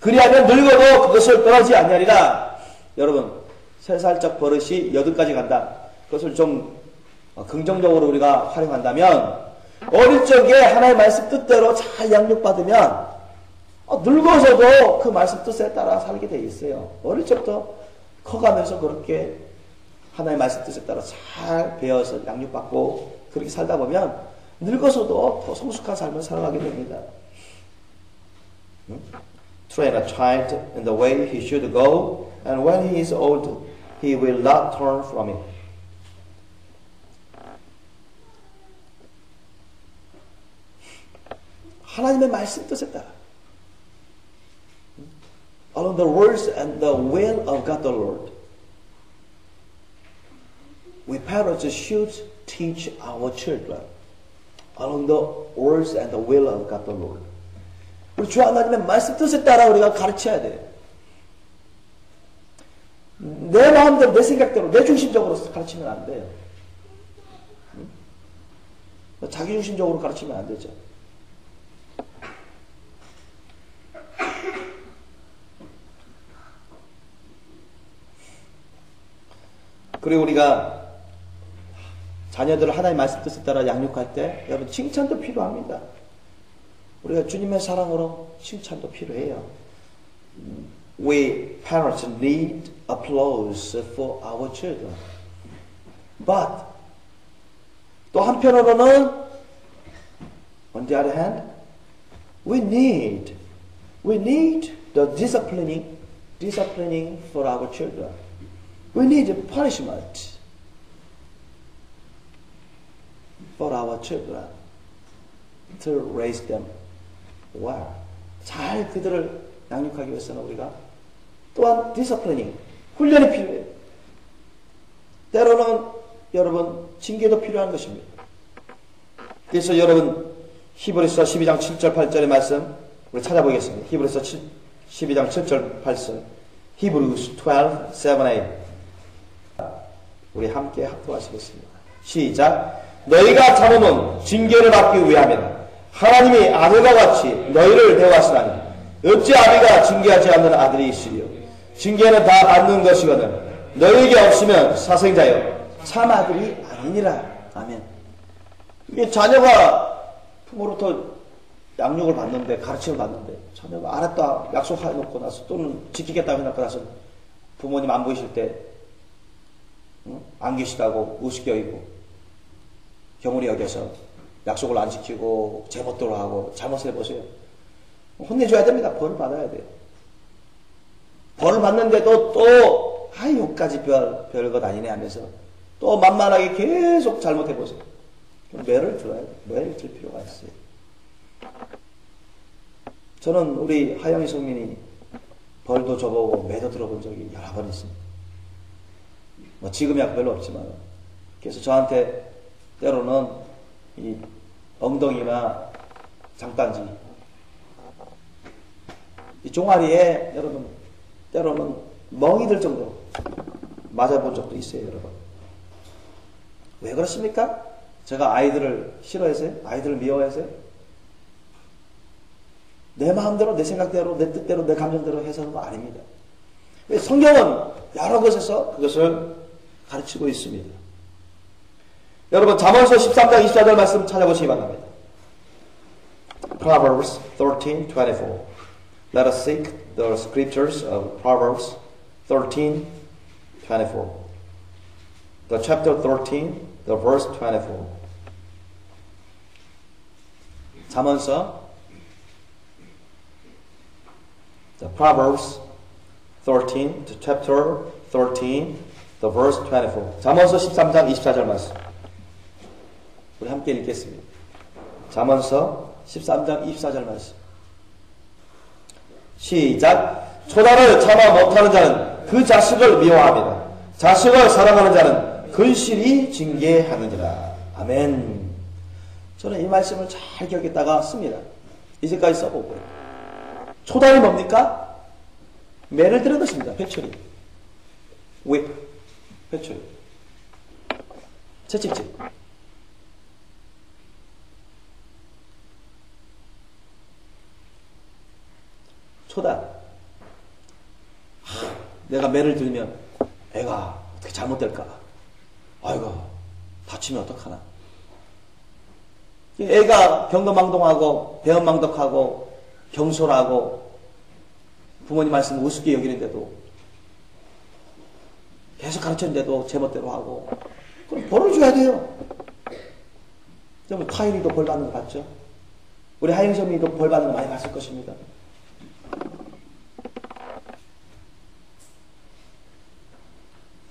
그리하면 늙어도 그것을 떠나지 아니하리라. 여러분 3살적 버릇이 8까지 간다. 그것을 좀 긍정적으로 우리가 활용한다면 어릴 적에 하나님의 말씀 뜻대로 잘 양육받으면 늙어서도 그 말씀 뜻에 따라 살게 돼 있어요. 어릴 적부터 커가면서 그렇게 하나님의 말씀 뜻에 따라 잘 배워서 양육받고 그렇게 살다 보면 늙어서도 더 성숙한 삶을 살아가게 됩니다. Train a child in the way he should go, and when he is old, he will not turn from it. 하나님의 말씀 뜻에 따라 along the words and the will of God the Lord. We parents should teach our children along the words and the will of God the Lord. 우리 주 하나님의 말씀 뜻에 따라 우리가 가르쳐야 돼요. 내 마음대로, 내 생각대로, 내 중심적으로 가르치면 안 돼요. 자기중심적으로 가르치면 안 되죠. 그리고 우리가 자녀들을 하나님의 말씀 뜻에 따라 양육할 때 여러분 칭찬도 필요합니다. 우리가 주님의 사랑으로 칭찬도 필요해요. We parents need applause for our children. But 또 한편으로는 on the other hand, we need the disciplining for our children. We need punishment for our children to raise them well. 잘 그들을 양육하기 위해서는 우리가 또한 disciplining, 훈련이 필요해요. 때로는 여러분 징계도 필요한 것입니다. 그래서 여러분 히브리서 12장 7절 8절의 말씀 우리 찾아보겠습니다. 히브리서 12장 7절 8절 Hebrews 12, 7, 8 우리 함께 합독하시겠습니다. 시작. 너희가 참음은 징계를 받기 위함이라. 하나님이 아들과 같이 너희를 대하시나니 어찌 아비가 징계하지 않는 아들이 있으리요. 징계는 다 받는 것이거든 너희에게 없으면 사생자여 참 아들이 아니니라. 아멘. 이게 자녀가 부모로부터 양육을 받는데 가르침을 받는데 자녀가 알았다 약속해놓고 나서 또는 지키겠다고 해놓고 나서 부모님 안 보이실 때 안 계시다고 우습게 여기고 경홀히 여겨서 약속을 안 지키고 제멋대로 하고 잘못을 해보세요. 혼내줘야 됩니다. 벌을 받아야 돼요. 벌을 받는데도 또 여기까지 별것 아니네 하면서 또 만만하게 계속 잘못해보세요. 매를 들어야 돼요. 매를 들 필요가 있어요. 저는 우리 하영희 성민이 벌도 줘보고 매도 들어본 적이 여러 번 있습니다. 뭐 지금이야 별로 없지만 그래서 저한테 때로는 이 엉덩이나 장단지 이 종아리에 여러분 때로는 멍이 들 정도로 맞아본 적도 있어요. 여러분 왜 그렇습니까? 제가 아이들을 싫어해서요? 아이들을 미워해서요? 내 마음대로 내 생각대로 내 뜻대로 내 감정대로 해서는 거 아닙니다. 성경은 여러 곳에서 그것을 가르치고 있습니다. 여러분 잠언서 13장 24절 말씀 찾아보시기 바랍니다. Proverbs 13:24 Let us seek the scriptures of Proverbs 13:24 The chapter 13, the verse 24 잠언서 The Proverbs 13, the chapter 13, the verse 24 잠언서 13장 24절 말씀 우리 함께 읽겠습니다. 잠언서 13장 24절 말씀 시작. 초단을 참아 못하는 자는 그 자식을 미워합니다. 자식을 사랑하는 자는 근실히 징계하느니라. 아멘. 저는 이 말씀을 잘 기억했다가 씁니다. 이제까지 써보고요. 초단이 뭡니까? 매를 드는 것입니다. 회초리. whip. 회초리. 채찍질. 초단. 내가 매를 들면 애가 어떻게 잘못될까? 아이고 다치면 어떡하나? 애가 경거망동하고 배은망덕하고 경솔하고 부모님 말씀을 우습게 여기는데도 계속 가르쳤는데도 제멋대로 하고 그럼 벌을 줘야 돼요. 여러분 타인이도 벌 받는 거 봤죠? 우리 하영점이도 벌 받는 거 많이 봤을 것입니다.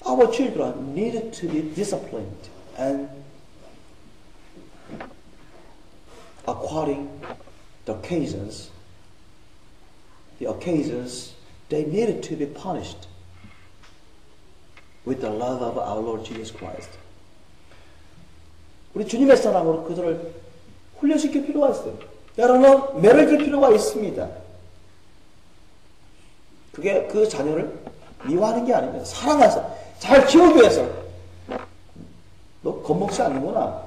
Our children needed to be disciplined and according the occasions, they needed to be punished with the love of our Lord Jesus Christ. 우리 주님의 사랑으로 그들을 훈련시킬 필요가 있어요. 여러분, 매를 줄 필요가 있습니다. 그게 그 자녀를 미워하는 게 아닙니다. 사랑해서 잘 키우기 위해서. 너 겁먹지 않는구나.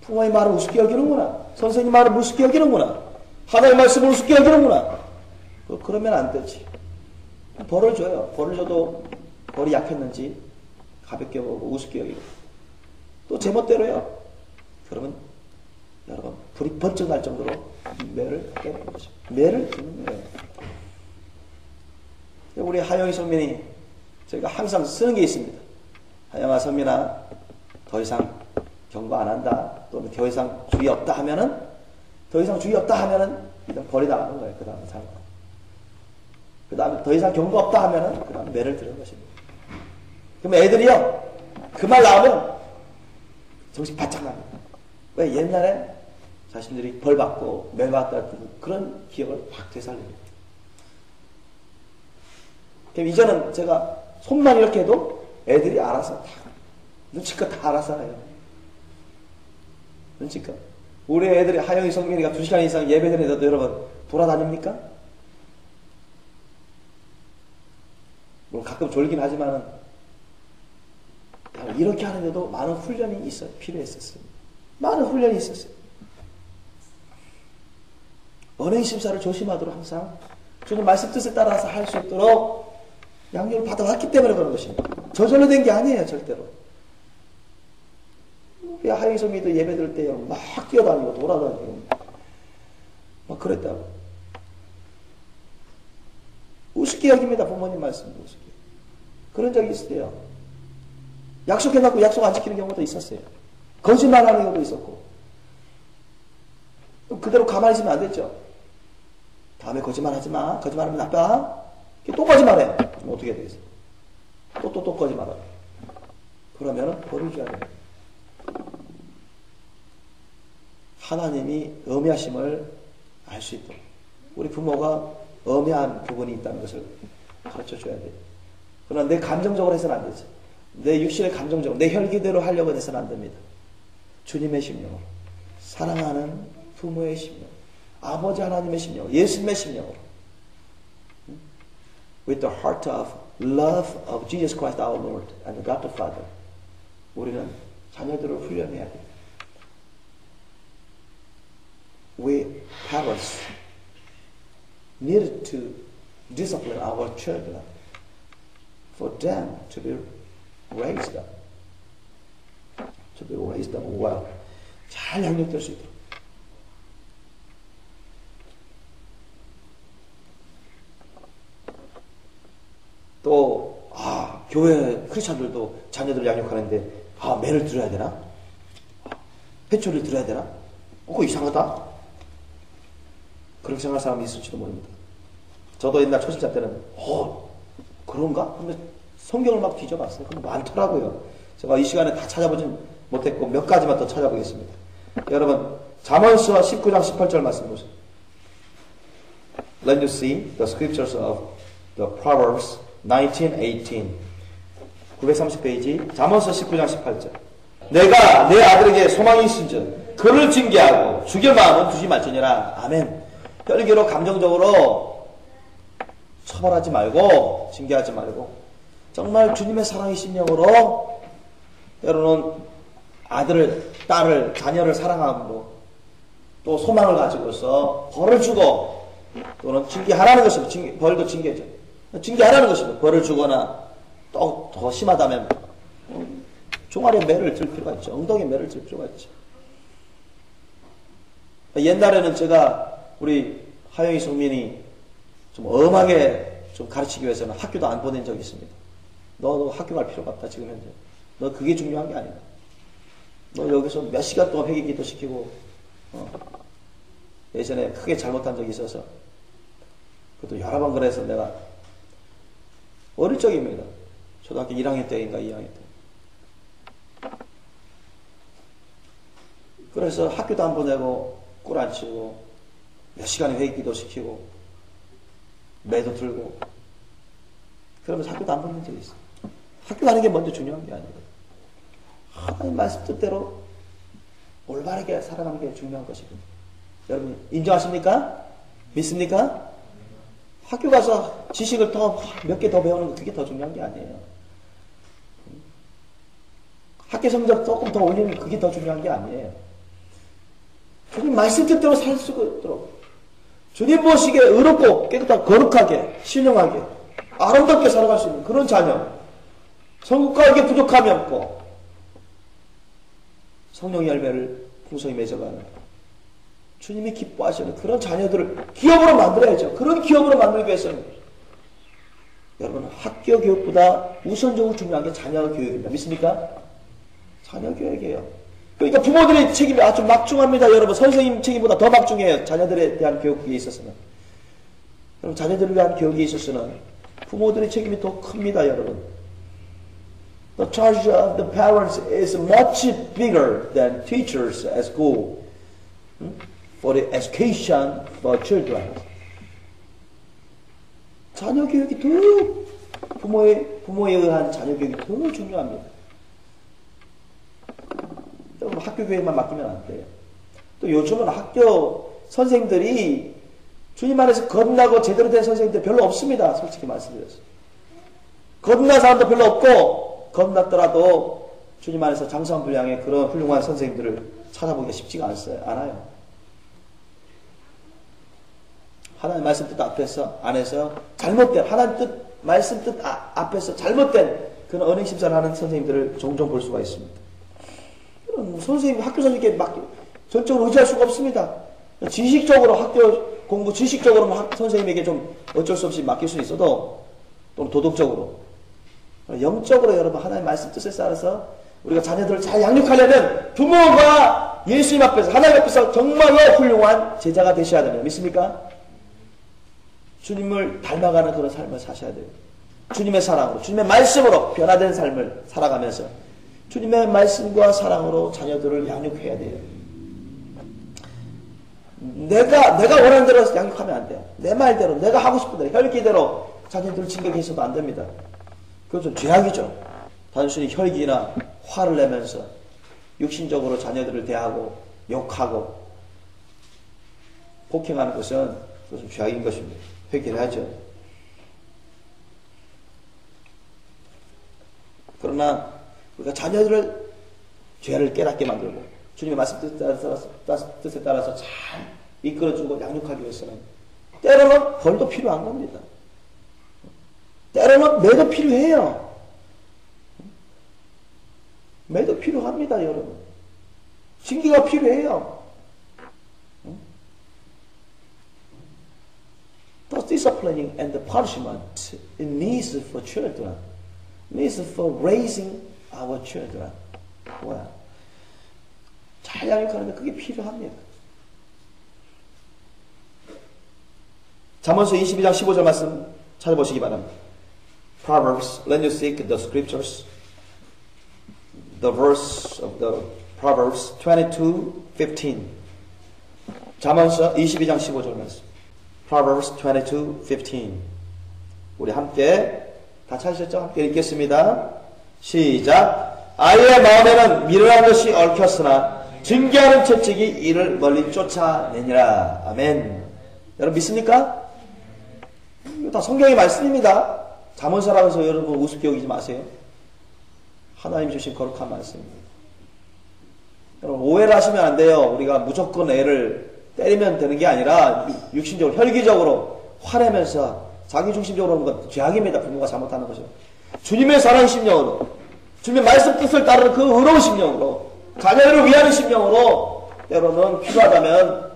부모의 말을 우습게 여기는구나. 선생님 말을 우습게 여기는구나. 하나님의 말씀을 우습게 여기는구나. 그러면 안 되지. 벌을 줘요. 벌을 줘도 벌이 약했는지 가볍게 보고 우습게 여기고 또 제멋대로요. 그러면 여러분 불이 번쩍 날 정도로 매를 깨는 거죠. 매를 주는 거예요. 우리 하영이 성민이 저희가 항상 쓰는 게 있습니다. 하영아 성민아 더 이상 경고 안 한다. 또는 더 이상 주의 없다 하면은 더 이상 주의 없다 하면은 일단 벌이 나가는 거예요. 그 다음에 사는 거. 그 다음에 더 이상 경고 없다 하면은 그 다음에 매를 드는 것입니다. 그럼 애들이요 그 말 나오면 정신 바짝 납니다. 왜? 옛날에 자신들이 벌 받고 매 받았던 그런 기억을 확 되살립니다. 그럼 이제는 제가 손만 이렇게 해도 애들이 알아서 다 눈치껏 다 알아서 해요. 눈치껏. 우리 애들이 하영이 성민이가 2시간 이상 예배드리는데도 여러분 돌아다닙니까? 물론 가끔 졸긴 하지만은 이렇게 하는데도 많은 훈련이 필요했었어요. 많은 훈련이 있었어요. 언행 심사를 조심하도록 항상 주님 말씀 뜻에 따라서 할 수 있도록 양육을 받아왔기 때문에 그런 것입니다. 저절로 된 게 아니에요. 절대로. 우리 하영이 성민이도 예배 들 때요 막 뛰어다니고 돌아다니고 막 그랬다고. 우습게 여깁니다. 부모님 말씀도 우습게. 그런 적이 있어요. 약속해놓고 약속 안 지키는 경우도 있었어요. 거짓말하는 경우도 있었고. 그대로 가만히 있으면 안 됐죠. 다음에 거짓말하지 마. 거짓말하면 나빠. 또 거짓말해. 그럼 어떻게 해야 되겠어? 또 거짓말하고. 그러면은 벌을 줘야 돼요. 하나님이 엄하심을 알 수 있도록 우리 부모가 엄한 부분이 있다는 것을 가르쳐 줘야 돼요. 그러나 내 감정적으로 해서는 안 되지. 내 육신의 감정적으로 내 혈기대로 하려고 해서는 안 됩니다. 주님의 심령으로 사랑하는 부모의 심령, 아버지 하나님의 심령, 예수님의 심령으로 with the heart of love of Jesus Christ our Lord and God the Father 우리는 자녀들을 훈련해야 돼요. We parents needed to discipline our children for them to be raised up. To be raised up well. 잘 양육될 수 있도록. 또, 교회 크리스찬들도 자녀들을 양육하는데, 매를 들어야 되나? 회초리를 들어야 되나? 그거 이상하다? 그렇게 생각할 사람이 있을지도 모릅니다. 저도 옛날 초신자 때는, 그런가? 근데 성경을 막 뒤져봤어요. 그럼 많더라고요. 제가 이 시간에 다 찾아보진 못했고 몇 가지만 더 찾아보겠습니다. 여러분 잠언서 19장 18절 말씀 보세요. Let you see the scriptures of the Proverbs 19:18 930페이지 잠언서 19장 18절 내가 내 아들에게 소망이 있은즉 그를 징계하고 죽일 마음은 두지 말지니라. 아멘. 혈기로 감정적으로 처벌하지 말고 징계하지 말고 정말 주님의 사랑의 심령으로 때로는 아들을, 딸을, 자녀를 사랑함으로 또 소망을 가지고서 벌을 주고 또는 징계하라는 것입니다. 벌도 징계죠. 징계하라는 것입니다. 벌을 주거나 또 더 심하다면 종아리에 매를 들 필요가 있죠. 엉덩이에 매를 들 필요가 있죠. 옛날에는 제가 우리 하영이 성민이 좀 엄하게 좀 가르치기 위해서는 학교도 안 보낸 적이 있습니다. 너 학교 갈 필요가 없다 지금 현재. 너 그게 중요한 게 아니다. 너 여기서 몇 시간 동안 회개 기도 시키고 예전에 크게 잘못한 적이 있어서 그것도 여러 번 그래서 내가 어릴 적입니다. 초등학교 1학년 때인가 2학년 때. 그래서 학교도 안 보내고 꿀 안 치고 몇 시간에 회개 기도 시키고 매도 들고 그러면서 학교도 안 보낸 적이 있어요. 학교 가는 게 먼저 중요한 게 아니에요. 하나님 말씀 뜻대로 올바르게 살아가는 게 중요한 것이거든요. 여러분 인정하십니까? 믿습니까? 학교 가서 지식을 더 몇 개 더 배우는 거 그게 더 중요한 게 아니에요. 학교 성적 조금 더 올리는 그게 더 중요한 게 아니에요. 주님 말씀 뜻대로 살 수 있도록 주님 보시기에 의롭고 깨끗하고 거룩하게 신령하게 아름답게 살아갈 수 있는 그런 자녀, 성국가에게 부족함이 없고 성령의 열매를 풍성히 맺어가는 주님이 기뻐하시는 그런 자녀들을 기업으로 만들어야죠. 그런 기업으로 만들기 위해서는 여러분 학교 교육보다 우선적으로 중요한 게 자녀 교육입니다. 믿습니까? 자녀 교육이에요. 그러니까 부모들의 책임이 아주 막중합니다. 여러분 선생님 책임보다 더 막중해요. 자녀들에 대한 교육에 있어서는. 여러분 자녀들을 위한 교육에 있어서는 부모들의 책임이 더 큽니다. 여러분. The charge of the parents is much bigger than teachers at school for the education for children. 자녀 교육이 더 부모에 의한 자녀 교육이 더 중요합니다. 여러분 학교 교육만 맡기면 안 돼요. 또 요즘은 학교 선생님들이 주님 안에서 거듭나고 제대로 된 선생님들 별로 없습니다. 솔직히 말씀드려서. 거듭난 사람도 별로 없고 거듭났더라도 주님 안에서 장수한 분량의 그런 훌륭한 선생님들을 찾아보기가 쉽지가 않아요. 하나님 말씀 뜻 앞에서 안에서 잘못된 하나님 뜻 말씀 뜻 앞에서 잘못된 그런 언행 심사를 하는 선생님들을 종종 볼 수가 있습니다. 선생님 학교 선생님께 전적으로 의지할 수가 없습니다. 지식적으로 학교 공부 지식적으로 선생님에게 좀 어쩔 수 없이 맡길 수 있어도 또는 도덕적으로 영적으로 여러분 하나님 말씀 뜻에 따라서 우리가 자녀들을 잘 양육하려면 부모가 예수님 앞에서 하나님 앞에서 정말로 훌륭한 제자가 되셔야 됩니다. 믿습니까? 주님을 닮아가는 그런 삶을 사셔야 돼요. 주님의 사랑으로 주님의 말씀으로 변화된 삶을 살아가면서 주님의 말씀과 사랑으로 자녀들을 양육해야 돼요. 내가 원하는 대로 양육하면 안 돼요. 내 말대로 내가 하고 싶은 대로 혈기대로 자녀들을 진격해서도 안 됩니다. 그건 좀 죄악이죠. 단순히 혈기나 화를 내면서 육신적으로 자녀들을 대하고 욕하고 폭행하는 것은 그것은 죄악인 것입니다. 회개를 하죠. 그러나 우리가 자녀들을 죄를 깨닫게 만들고 주님의 말씀 뜻에 따라서 잘 이끌어주고 양육하기 위해서는 때로는 벌도 필요한 겁니다. 때로는 매도 필요해요. 매도 필요합니다, 여러분. 징계가 필요해요. The disciplining and the punishment it needs for children, needs for raising our children. 뭐야? 잘 양육하는데 그게 필요합니다. 잠언서 22장 15절 말씀 찾아보시기 바랍니다. Proverbs, let you seek the scriptures. The verse of the Proverbs 22:15. 잠언서 22장 15절 말씀. Proverbs 22:15. 우리 함께 다 찾으셨죠? 함께 읽겠습니다. 시작. 아이의 마음에는 미련한 것이 얽혔으나 증개하는 채찍이 이를 멀리 쫓아내니라. 아멘. 여러분 믿습니까? 이거 다 성경의 말씀입니다. 잠언서라고 해서 여러분 우습게 여기지 마세요. 하나님 주신 거룩한 말씀입니다. 여러분 오해를 하시면 안 돼요. 우리가 무조건 애를 때리면 되는 게 아니라 육신적으로 혈기적으로 화내면서 자기중심적으로 하는 건 죄악입니다. 부모가 잘못하는 것이죠. 주님의 사랑 심령으로 주님의 말씀 뜻을 따르는 그 의로운 심령으로 자녀를 위하는 심령으로 때로는 필요하다면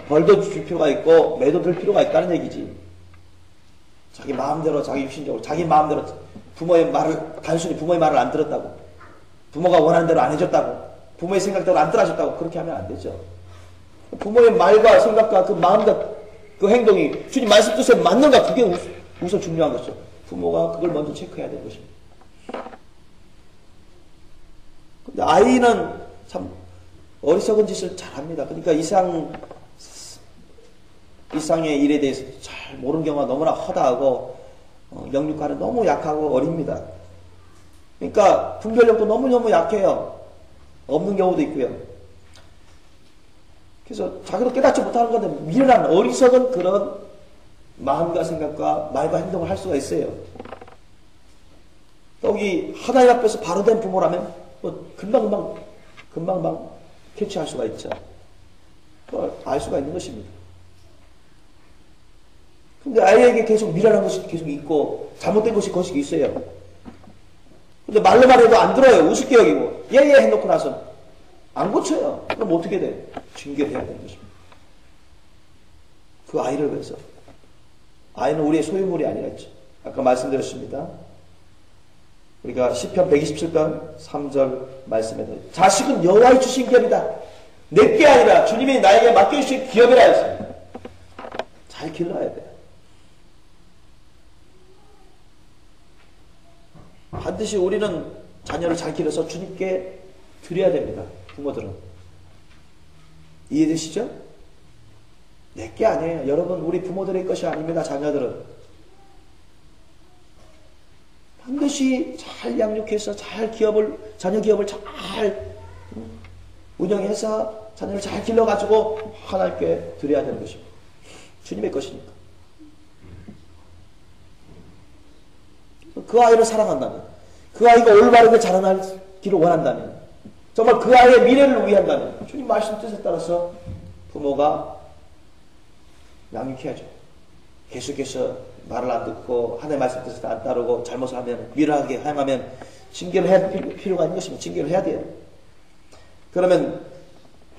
벌도 줄 필요가 있고 매도 들 필요가 있다는 얘기지. 자기 마음대로 자기 육신적으로 자기 마음대로 단순히 부모의 말을 안 들었다고 부모가 원하는 대로 안 해줬다고 부모의 생각대로 안 따라줬다고 그렇게 하면 안 되죠. 부모의 말과 생각과 그 마음과 그 행동이 주님 말씀 뜻에 맞는가 그게 우선 중요한 것이죠. 부모가 그걸 먼저 체크해야 되는 것입니다. 근데 아이는 참 어리석은 짓을 잘합니다. 그러니까 이상의 일에 대해서 잘 모르는 경우가 너무나 허다하고 영육과는 너무 약하고 어립니다. 그러니까 분별력도 너무너무 약해요. 없는 경우도 있고요. 그래서 자기도 깨닫지 못하는 건데 미련한 어리석은 그런 마음과 생각과 말과 행동을 할 수가 있어요. 여기 하나님 앞에서 바로 된 부모라면 금방 캐치할 수가 있죠. 그걸 알 수가 있는 것입니다. 근데 아이에게 계속 미련한 것이 계속 있고 잘못된 것이 거기 있어요. 근데 말로만 해도 안 들어요. 우습게 여기고 예예 해놓고 나서 안 고쳐요. 그럼 어떻게 돼? 징계를 해야 되는 것입니다. 그 아이를 위해서. 아이는 우리의 소유물이 아니라 했죠. 아까 말씀드렸습니다. 우리가 시편 127편 3절 말씀에도 자식은 여호와의 주신 기업이다. 내게 아니라 주님이 나에게 맡겨주신 기업이라 했습니다. 잘 길러야 돼요. 반드시 우리는 자녀를 잘 기르서 주님께 드려야 됩니다. 부모들은. 이해되시죠? 내게 아니에요. 여러분 우리 부모들의 것이 아닙니다. 자녀들은. 반드시 잘 양육해서 잘 자녀 기업을 잘 운영해서 자녀를 잘 길러가지고 하나님께 드려야 되는 것입니다. 주님의 것이니까. 그 아이를 사랑한다면, 그 아이가 올바르게 자라나기를 원한다면, 정말 그 아이의 미래를 위한다면, 주님 말씀 뜻에 따라서 부모가 양육해야죠. 계속해서 말을 안 듣고 하나님의 말씀 뜻을 안 따르고 잘못을 하면 미련하게 행하면 징계를 해야 할 필요가 있는 것입니다. 징계를 해야 돼요. 그러면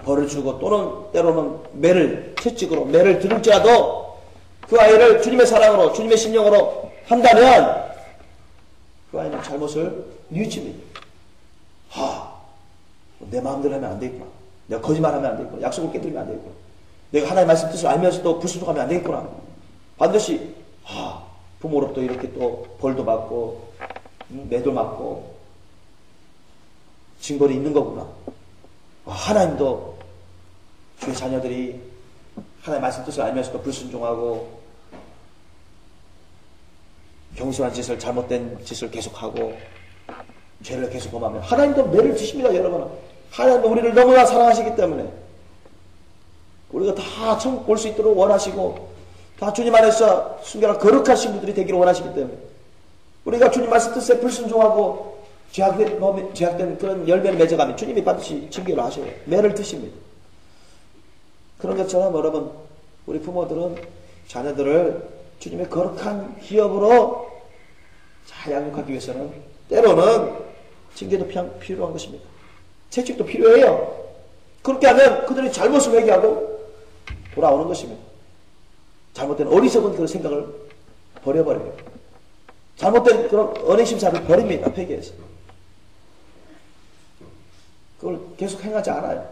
벌을 주고 또는 때로는 채찍으로 매를 들을지라도 그 아이를 주님의 사랑으로 주님의 심령으로 한다면 그 아이는 잘못을 뉘우칩니다. 내 마음대로 하면 안 되겠구나. 내가 거짓말하면 안 되겠구나. 약속을 깨뜨리면 안 되겠구나. 내가 하나님의 말씀 뜻을 알면서도 불순종하면 안 되겠구나. 반드시 부모로부터 이렇게 또 벌도 받고 매도 맞고 징벌이 있는 거구나. 하나님도 주의 자녀들이 하나님의 말씀 뜻을 알면서도 불순종하고 경솔한 짓을 잘못된 짓을 계속하고 죄를 계속 범하면 하나님도 매를 주십니다. 여러분. 하나님도 우리를 너무나 사랑하시기 때문에 우리가 다 천국 볼 수 있도록 원하시고 다 주님 안에서 순결한 거룩한 신부들이 되기를 원하시기 때문에 우리가 주님 말씀 뜻에 불순종하고 죄악된 그런 열매를 맺어가면 주님이 반드시 징계를 하셔요. 매를 드십니다. 그런 것처럼 여러분 우리 부모들은 자녀들을 주님의 거룩한 기업으로 잘 양육하기 위해서는 때로는 징계도 필요한 것입니다. 채찍도 필요해요. 그렇게 하면 그들이 잘못을 회개하고 돌아오는 것입니다. 잘못된 어리석은 그런 생각을 버려버려요. 잘못된 그런 언행심사를 버립니다. 회개해서. 그걸 계속 행하지 않아요.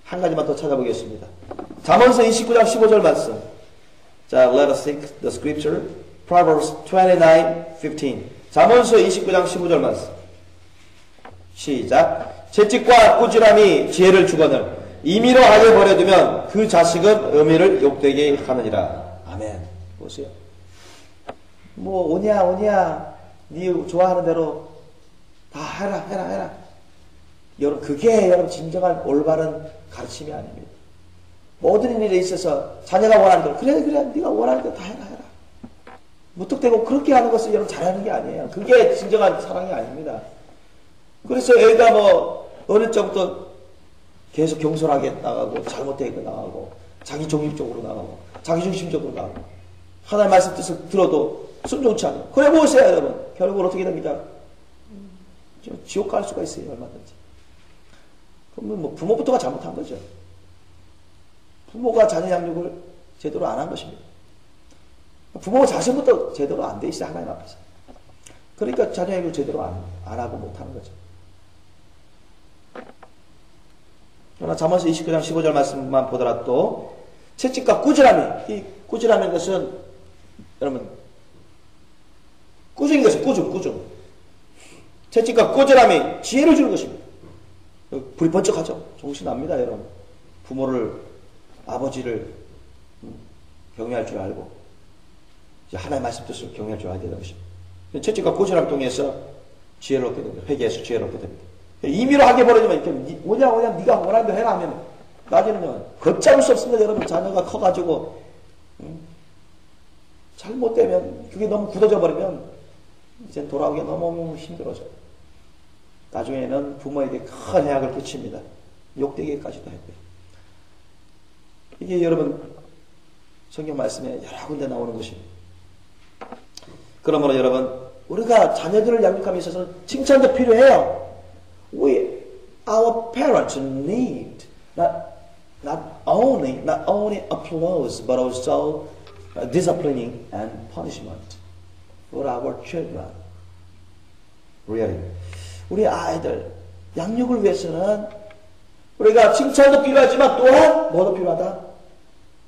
한 가지만 더 찾아보겠습니다. 잠언서 29장 15절 말씀. 자, let us take the scripture. Proverbs 29:15. 잠언서 29장 15절 말씀. 시작. 채찍과 꾸지람이 지혜를 주거늘 임의로 하게 버려두면 그 자식은 의미를 욕되게 하느니라. 아멘. 보세요. 오냐 네 좋아하는 대로 다 해라. 여러분 그게 여러분 진정한 올바른 가르침이 아닙니다. 모든 일에 있어서 자녀가 원하는 대로 그래 네가 원하는 대로 다 해라. 무턱대고 그렇게 하는 것을 여러분 잘하는 게 아니에요. 그게 진정한 사랑이 아닙니다. 그래서 애가 어릴 적부터 계속 경솔하게 나가고 잘못되게 나가고 자기 중립적으로 나가고 자기 중심적으로 나가고 하나님의 말씀 뜻을 들어도 순종치 않아요. 그래 보세요 여러분. 결국은 어떻게 됩니까? 지옥 갈 수가 있어요. 얼마든지. 그러면 부모부터가 잘못한 거죠. 부모가 자녀 양육을 제대로 안 한 것입니다. 부모 자신부터 제대로 안 돼 있어요. 하나님 앞에서. 그러니까 자녀 양육을 제대로 안 하고 못하는 거죠. 그러나 잠언서 29장 15절 말씀만 보더라도 채찍과 꾸지람이 이 꾸지라는 것은 여러분 꾸중인 것이 꾸중 채찍과 꾸지람이 지혜를 주는 것입니다. 불이 번쩍하죠. 정신납니다 여러분. 부모를 아버지를 경외할 줄 알고 이제 하나님의 말씀 뜻을 경외할 줄 알아야 되는 것입니다. 채찍과 꾸지람 통해서 지혜를 얻게 됩니다. 회개해서 지혜를 얻게 됩니다. 임의로 하게 버려지면 이렇게 오냐 네가 원하는 대로 해라 하면 나중에는 걷잡을 수 없습니다. 여러분 자녀가 커가지고 잘못되면 그게 너무 굳어져 버리면 이제 돌아오기가 너무 힘들어져요. 나중에는 부모에게 큰 해악을 끼칩니다. 욕되기까지도 했고요. 이게 여러분 성경 말씀에 여러 군데 나오는 것입니다. 그러므로 여러분 우리가 자녀들을 양육함에 있어서 칭찬도 필요해요. Our parents need not only applause but also disciplining and punishment for our children. Really. 우리 아이들 양육을 위해서는 우리가 칭찬도 필요하지만 또한 뭐도 필요하다?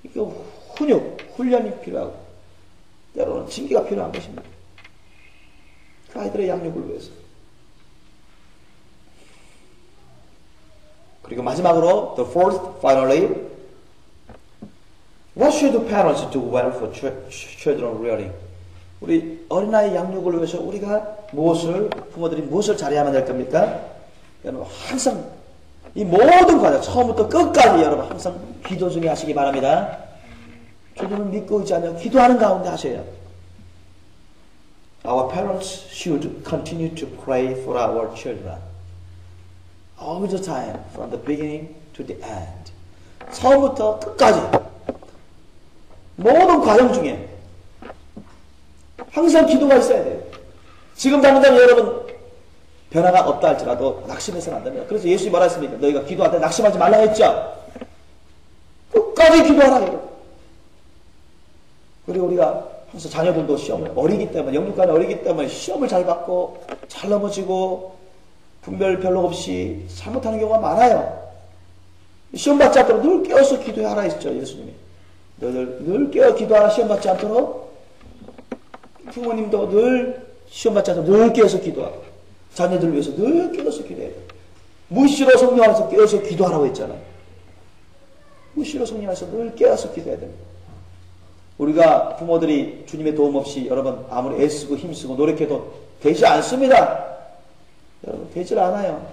이게 훈련이 필요하고 때로는 징계가 필요한 것입니다. 그 아이들의 양육을 위해서. 그리고 마지막으로 the fourth, finally, what should parents do well for children rearing? 우리 어린아이 양육을 위해서 우리가 부모들이 무엇을 잘해야만 될 겁니까? 여러분 항상 이 모든 과정 처음부터 끝까지 여러분 항상 기도 중에 하시기 바랍니다. 주님을 믿고 의지하며 기도하는 가운데 하셔야. Our parents should continue to pray for our children. All the time, from the beginning to the end. 처음부터 끝까지 모든 과정 중에 항상 기도가 있어야 돼요. 지금 당장 여러분 변화가 없다 할지라도 낙심해서는 안 됩니다. 그래서 예수님이 뭐라 했습니까? 너희가 기도할 때 낙심하지 말라 했죠. 끝까지 기도하라. 그리고 우리가 항상 자녀들도 시험을 어리기 때문에 영육간에 어리기 때문에 시험을 잘 받고 잘 넘어지고 분별 별로 없이 잘못하는 경우가 많아요. 시험 받지 않도록 늘 깨어서 기도하라 했죠. 예수님이. 늘 깨어 기도하라. 시험 받지 않도록. 부모님도 늘 시험 받지 않도록 늘 깨어서 기도하라. 자녀들을 위해서 늘 깨어서 기도해야 돼요. 무시로 성령 안에서 깨어서 기도하라고 했잖아요. 무시로 성령 안에서 늘 깨어서 기도해야 됩니다. 우리가 부모들이 주님의 도움 없이 여러분 아무리 애쓰고 힘쓰고 노력해도 되지 않습니다. 여러분 되질 않아요.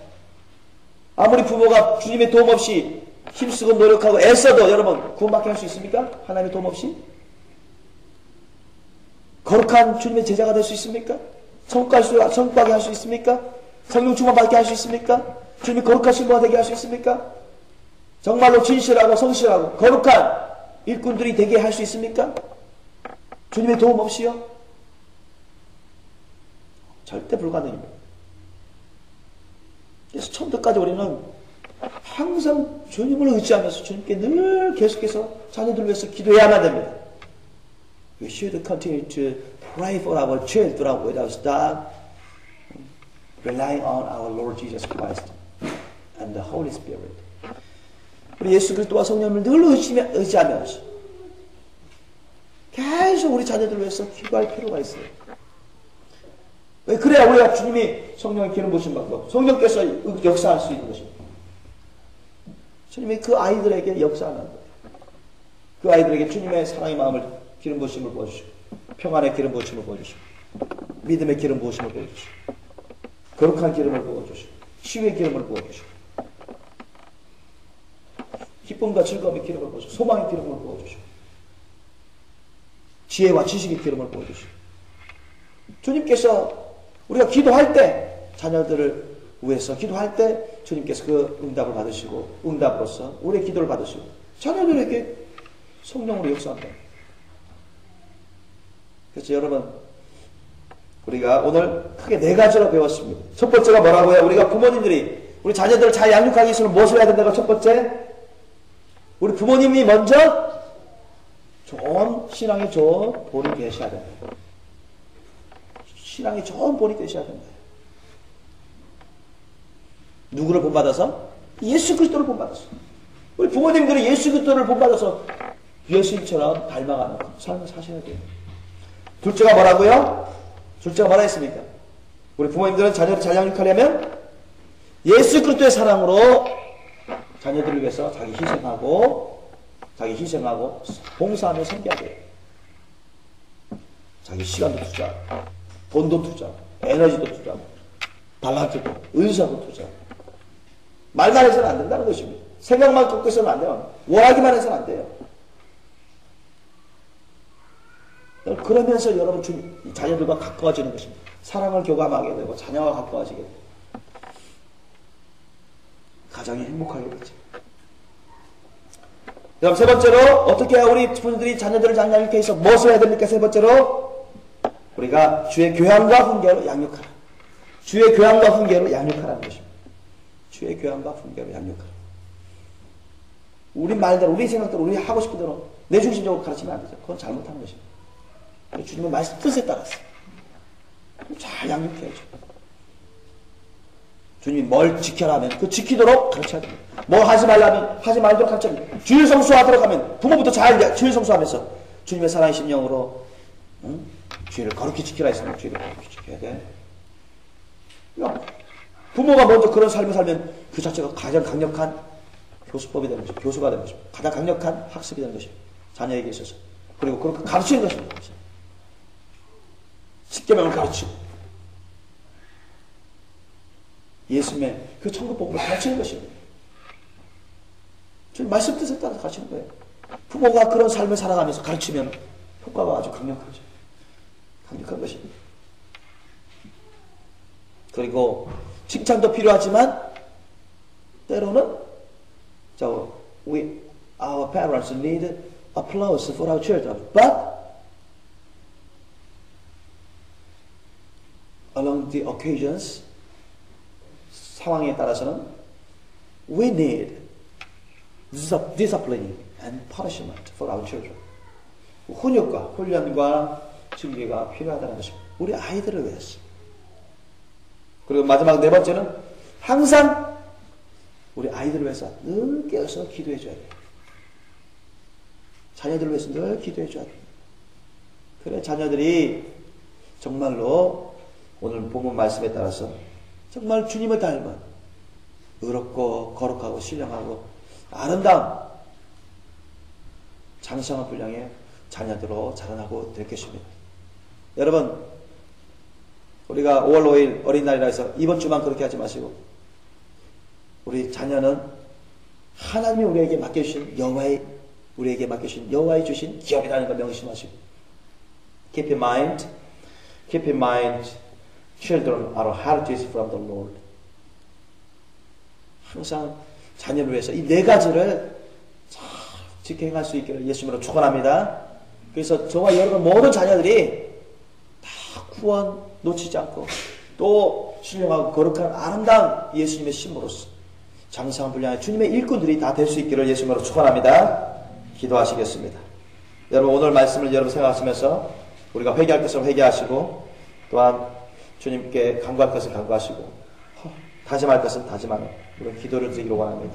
아무리 부모가 주님의 도움 없이 힘쓰고 노력하고 애써도 여러분 구원받게 할 수 있습니까? 하나님의 도움 없이? 거룩한 주님의 제자가 될 수 있습니까? 성과하게 할 수 있습니까? 성령 충만받게 할 수 있습니까? 주님이 거룩하신 분이 되게 할 수 있습니까? 정말로 진실하고 성실하고 거룩한 일꾼들이 되게 할 수 있습니까? 주님의 도움 없이요? 절대 불가능입니다. 그래서 처음부터까지 우리는 항상 주님을 의지하면서 주님께 늘 계속해서 자녀들을 위해서 기도해야만 됩니다. We should continue to pray for our children without stop, relying on our Lord Jesus Christ and the Holy Spirit. 우리 예수 그리스도와 성령을 늘 의지하면서 계속 우리 자녀들을 위해서 기도할 필요가 있어요. 왜 그래야 우리가 주님이 성령의 기름 부으심 받고 성령께서 역사할 수 있는 것입니다. 주님이 그 아이들에게 역사하는 거예요. 그 아이들에게 주님의 사랑의 마음을 기름 부으심을 보여주시고 평안의 기름 부으심을 보여주시고 믿음의 기름 부으심을 보여주시고 거룩한 기름을 부어주시고 치유의 기름을 부어주시고 기쁨과 즐거움의 기름을 부어주시고 소망의 기름을 부어주시고 지혜와 지식의 기름을 부어주시고 주님께서 우리가 기도할 때 자녀들을 위해서 기도할 때 주님께서 그 응답을 받으시고 응답으로서 우리의 기도를 받으시고 자녀들에게 성령으로 역사한다. 그래서 여러분 우리가 오늘 크게 4가지로 배웠습니다. 첫 번째가 뭐라고요? 우리가 부모님들이 우리 자녀들을 잘 양육하기 위해서 무엇을 해야 된다고? 첫 번째 우리 부모님이 먼저 신앙이 좋은 본이 되셔야 된다. 신앙이 좋은 본이 되셔야 된다. 누구를 본받아서? 예수 그리스도를 본받아서. 우리 부모님들이 예수 그리스도를 본받아서 예수님처럼 닮아가는 삶을 사셔야 돼요. 둘째가 뭐라고요? 둘째가 뭐라 했습니까? 우리 부모님들은 자녀를 잘 양육하려면 예수 그리스도의 사랑으로 자녀들을 위해서 자기 희생하고 봉사하며 섬겨야 돼요. 자기 시간도 투자하고 돈도 투자하고 에너지도 투자하고 달란트도 은사도 투자하고 말만 해서는 안 된다는 것입니다. 생각만 꺾고 있어는 안 돼요. 원하기만 해서는 안 돼요. 그러면서 여러분 자녀들과 가까워지는 것입니다. 사랑을 교감하게 되고 자녀와 가까워지게 되고 가정이 행복하겠지. 그럼 세 번째로 어떻게 우리 부모들이 자녀들을 잘 양육해 해서 무엇을 해야 됩니까? 세 번째로 우리가 주의 교양과 훈계로 양육하라. 주의 교양과 훈계로 양육하라는 것입니다. 주의 교양과 훈계로 양육하라. 우리 말대로, 우리 생각대로, 우리 하고 싶은 대로 내 중심적으로 가르치면 안 되죠. 그건 잘못하는 것입니다. 주님의 말씀 뜻에 따라서 잘 양육해야죠. 주님이 뭘 지켜라 하면 그 지키도록 가르쳐야 됩니다. 뭐 하지 말라면 하지 말도록 가르쳐야 됩니다. 주일 성수하도록 하면 부모부터 잘 주일 성수하면서 주님의 살아계신 영으로 주일을 거룩히 지키라 했으면 주일을 거룩히 지켜야 돼. 부모가 먼저 그런 삶을 살면 그 자체가 가장 강력한 교수법이 되는 것입니다. 교수가 되는 것입니다. 가장 강력한 학습이 되는 것입니다. 자녀에게 있어서. 그리고 그렇게 가르치는 것입니다. 십계명을 가르치고 예수님의 그 천국복음을 가르치는 것입니다. 주님 말씀 뜻에 따라서 가르치는 거예요. 부모가 그런 삶을 살아가면서 가르치면 효과가 아주 강력하죠. 강력한 것입니다. 그리고 칭찬도 필요하지만 때로는 our parents need applause for our children, but along the occasions 상황에 따라서는 we need discipline and punishment for our children. 훈육과 훈련과 징계가 필요하다는 것입니다. 우리 아이들을 위해서. 그리고 마지막 네 번째는 항상 우리 아이들을 위해서 늘 깨어서 기도해 줘야 돼요. 자녀들을 위해서 늘 기도해 줘야 돼요. 그래 자녀들이 정말로 오늘 본문 말씀에 따라서 정말 주님을 닮은 의롭고 거룩하고 신령하고 아름다운 장성한 분량의 자녀들로 자라나고 될 것입니다. 여러분 우리가 5월 5일 어린날이라 해서 이번 주만 그렇게 하지 마시고 우리 자녀는 하나님이 우리에게 맡겨주신 우리에게 맡겨주신 여호와의 주신 기업이라는 걸 명심하시고 keep in mind children are heritages from the Lord. 항상 자녀를 위해서 이 네 가지를 잘 지켜 행할 수 있기를 예수님으로 축원합니다. 그래서 저와 여러분 모든 자녀들이 다 구원 놓치지 않고 또 신령하고 거룩한 아름다운 예수님의 신부로서 장성한 분량의 주님의 일꾼들이 다 될 수 있기를 예수님으로 축원합니다. 기도하시겠습니다. 여러분 오늘 말씀을 여러분 생각하시면서 우리가 회개할 것을 회개하시고 또한 주님께 간구할 것을 간구하시고 다짐할 것은 다짐하는 그런 기도를 드리기로 원합니다.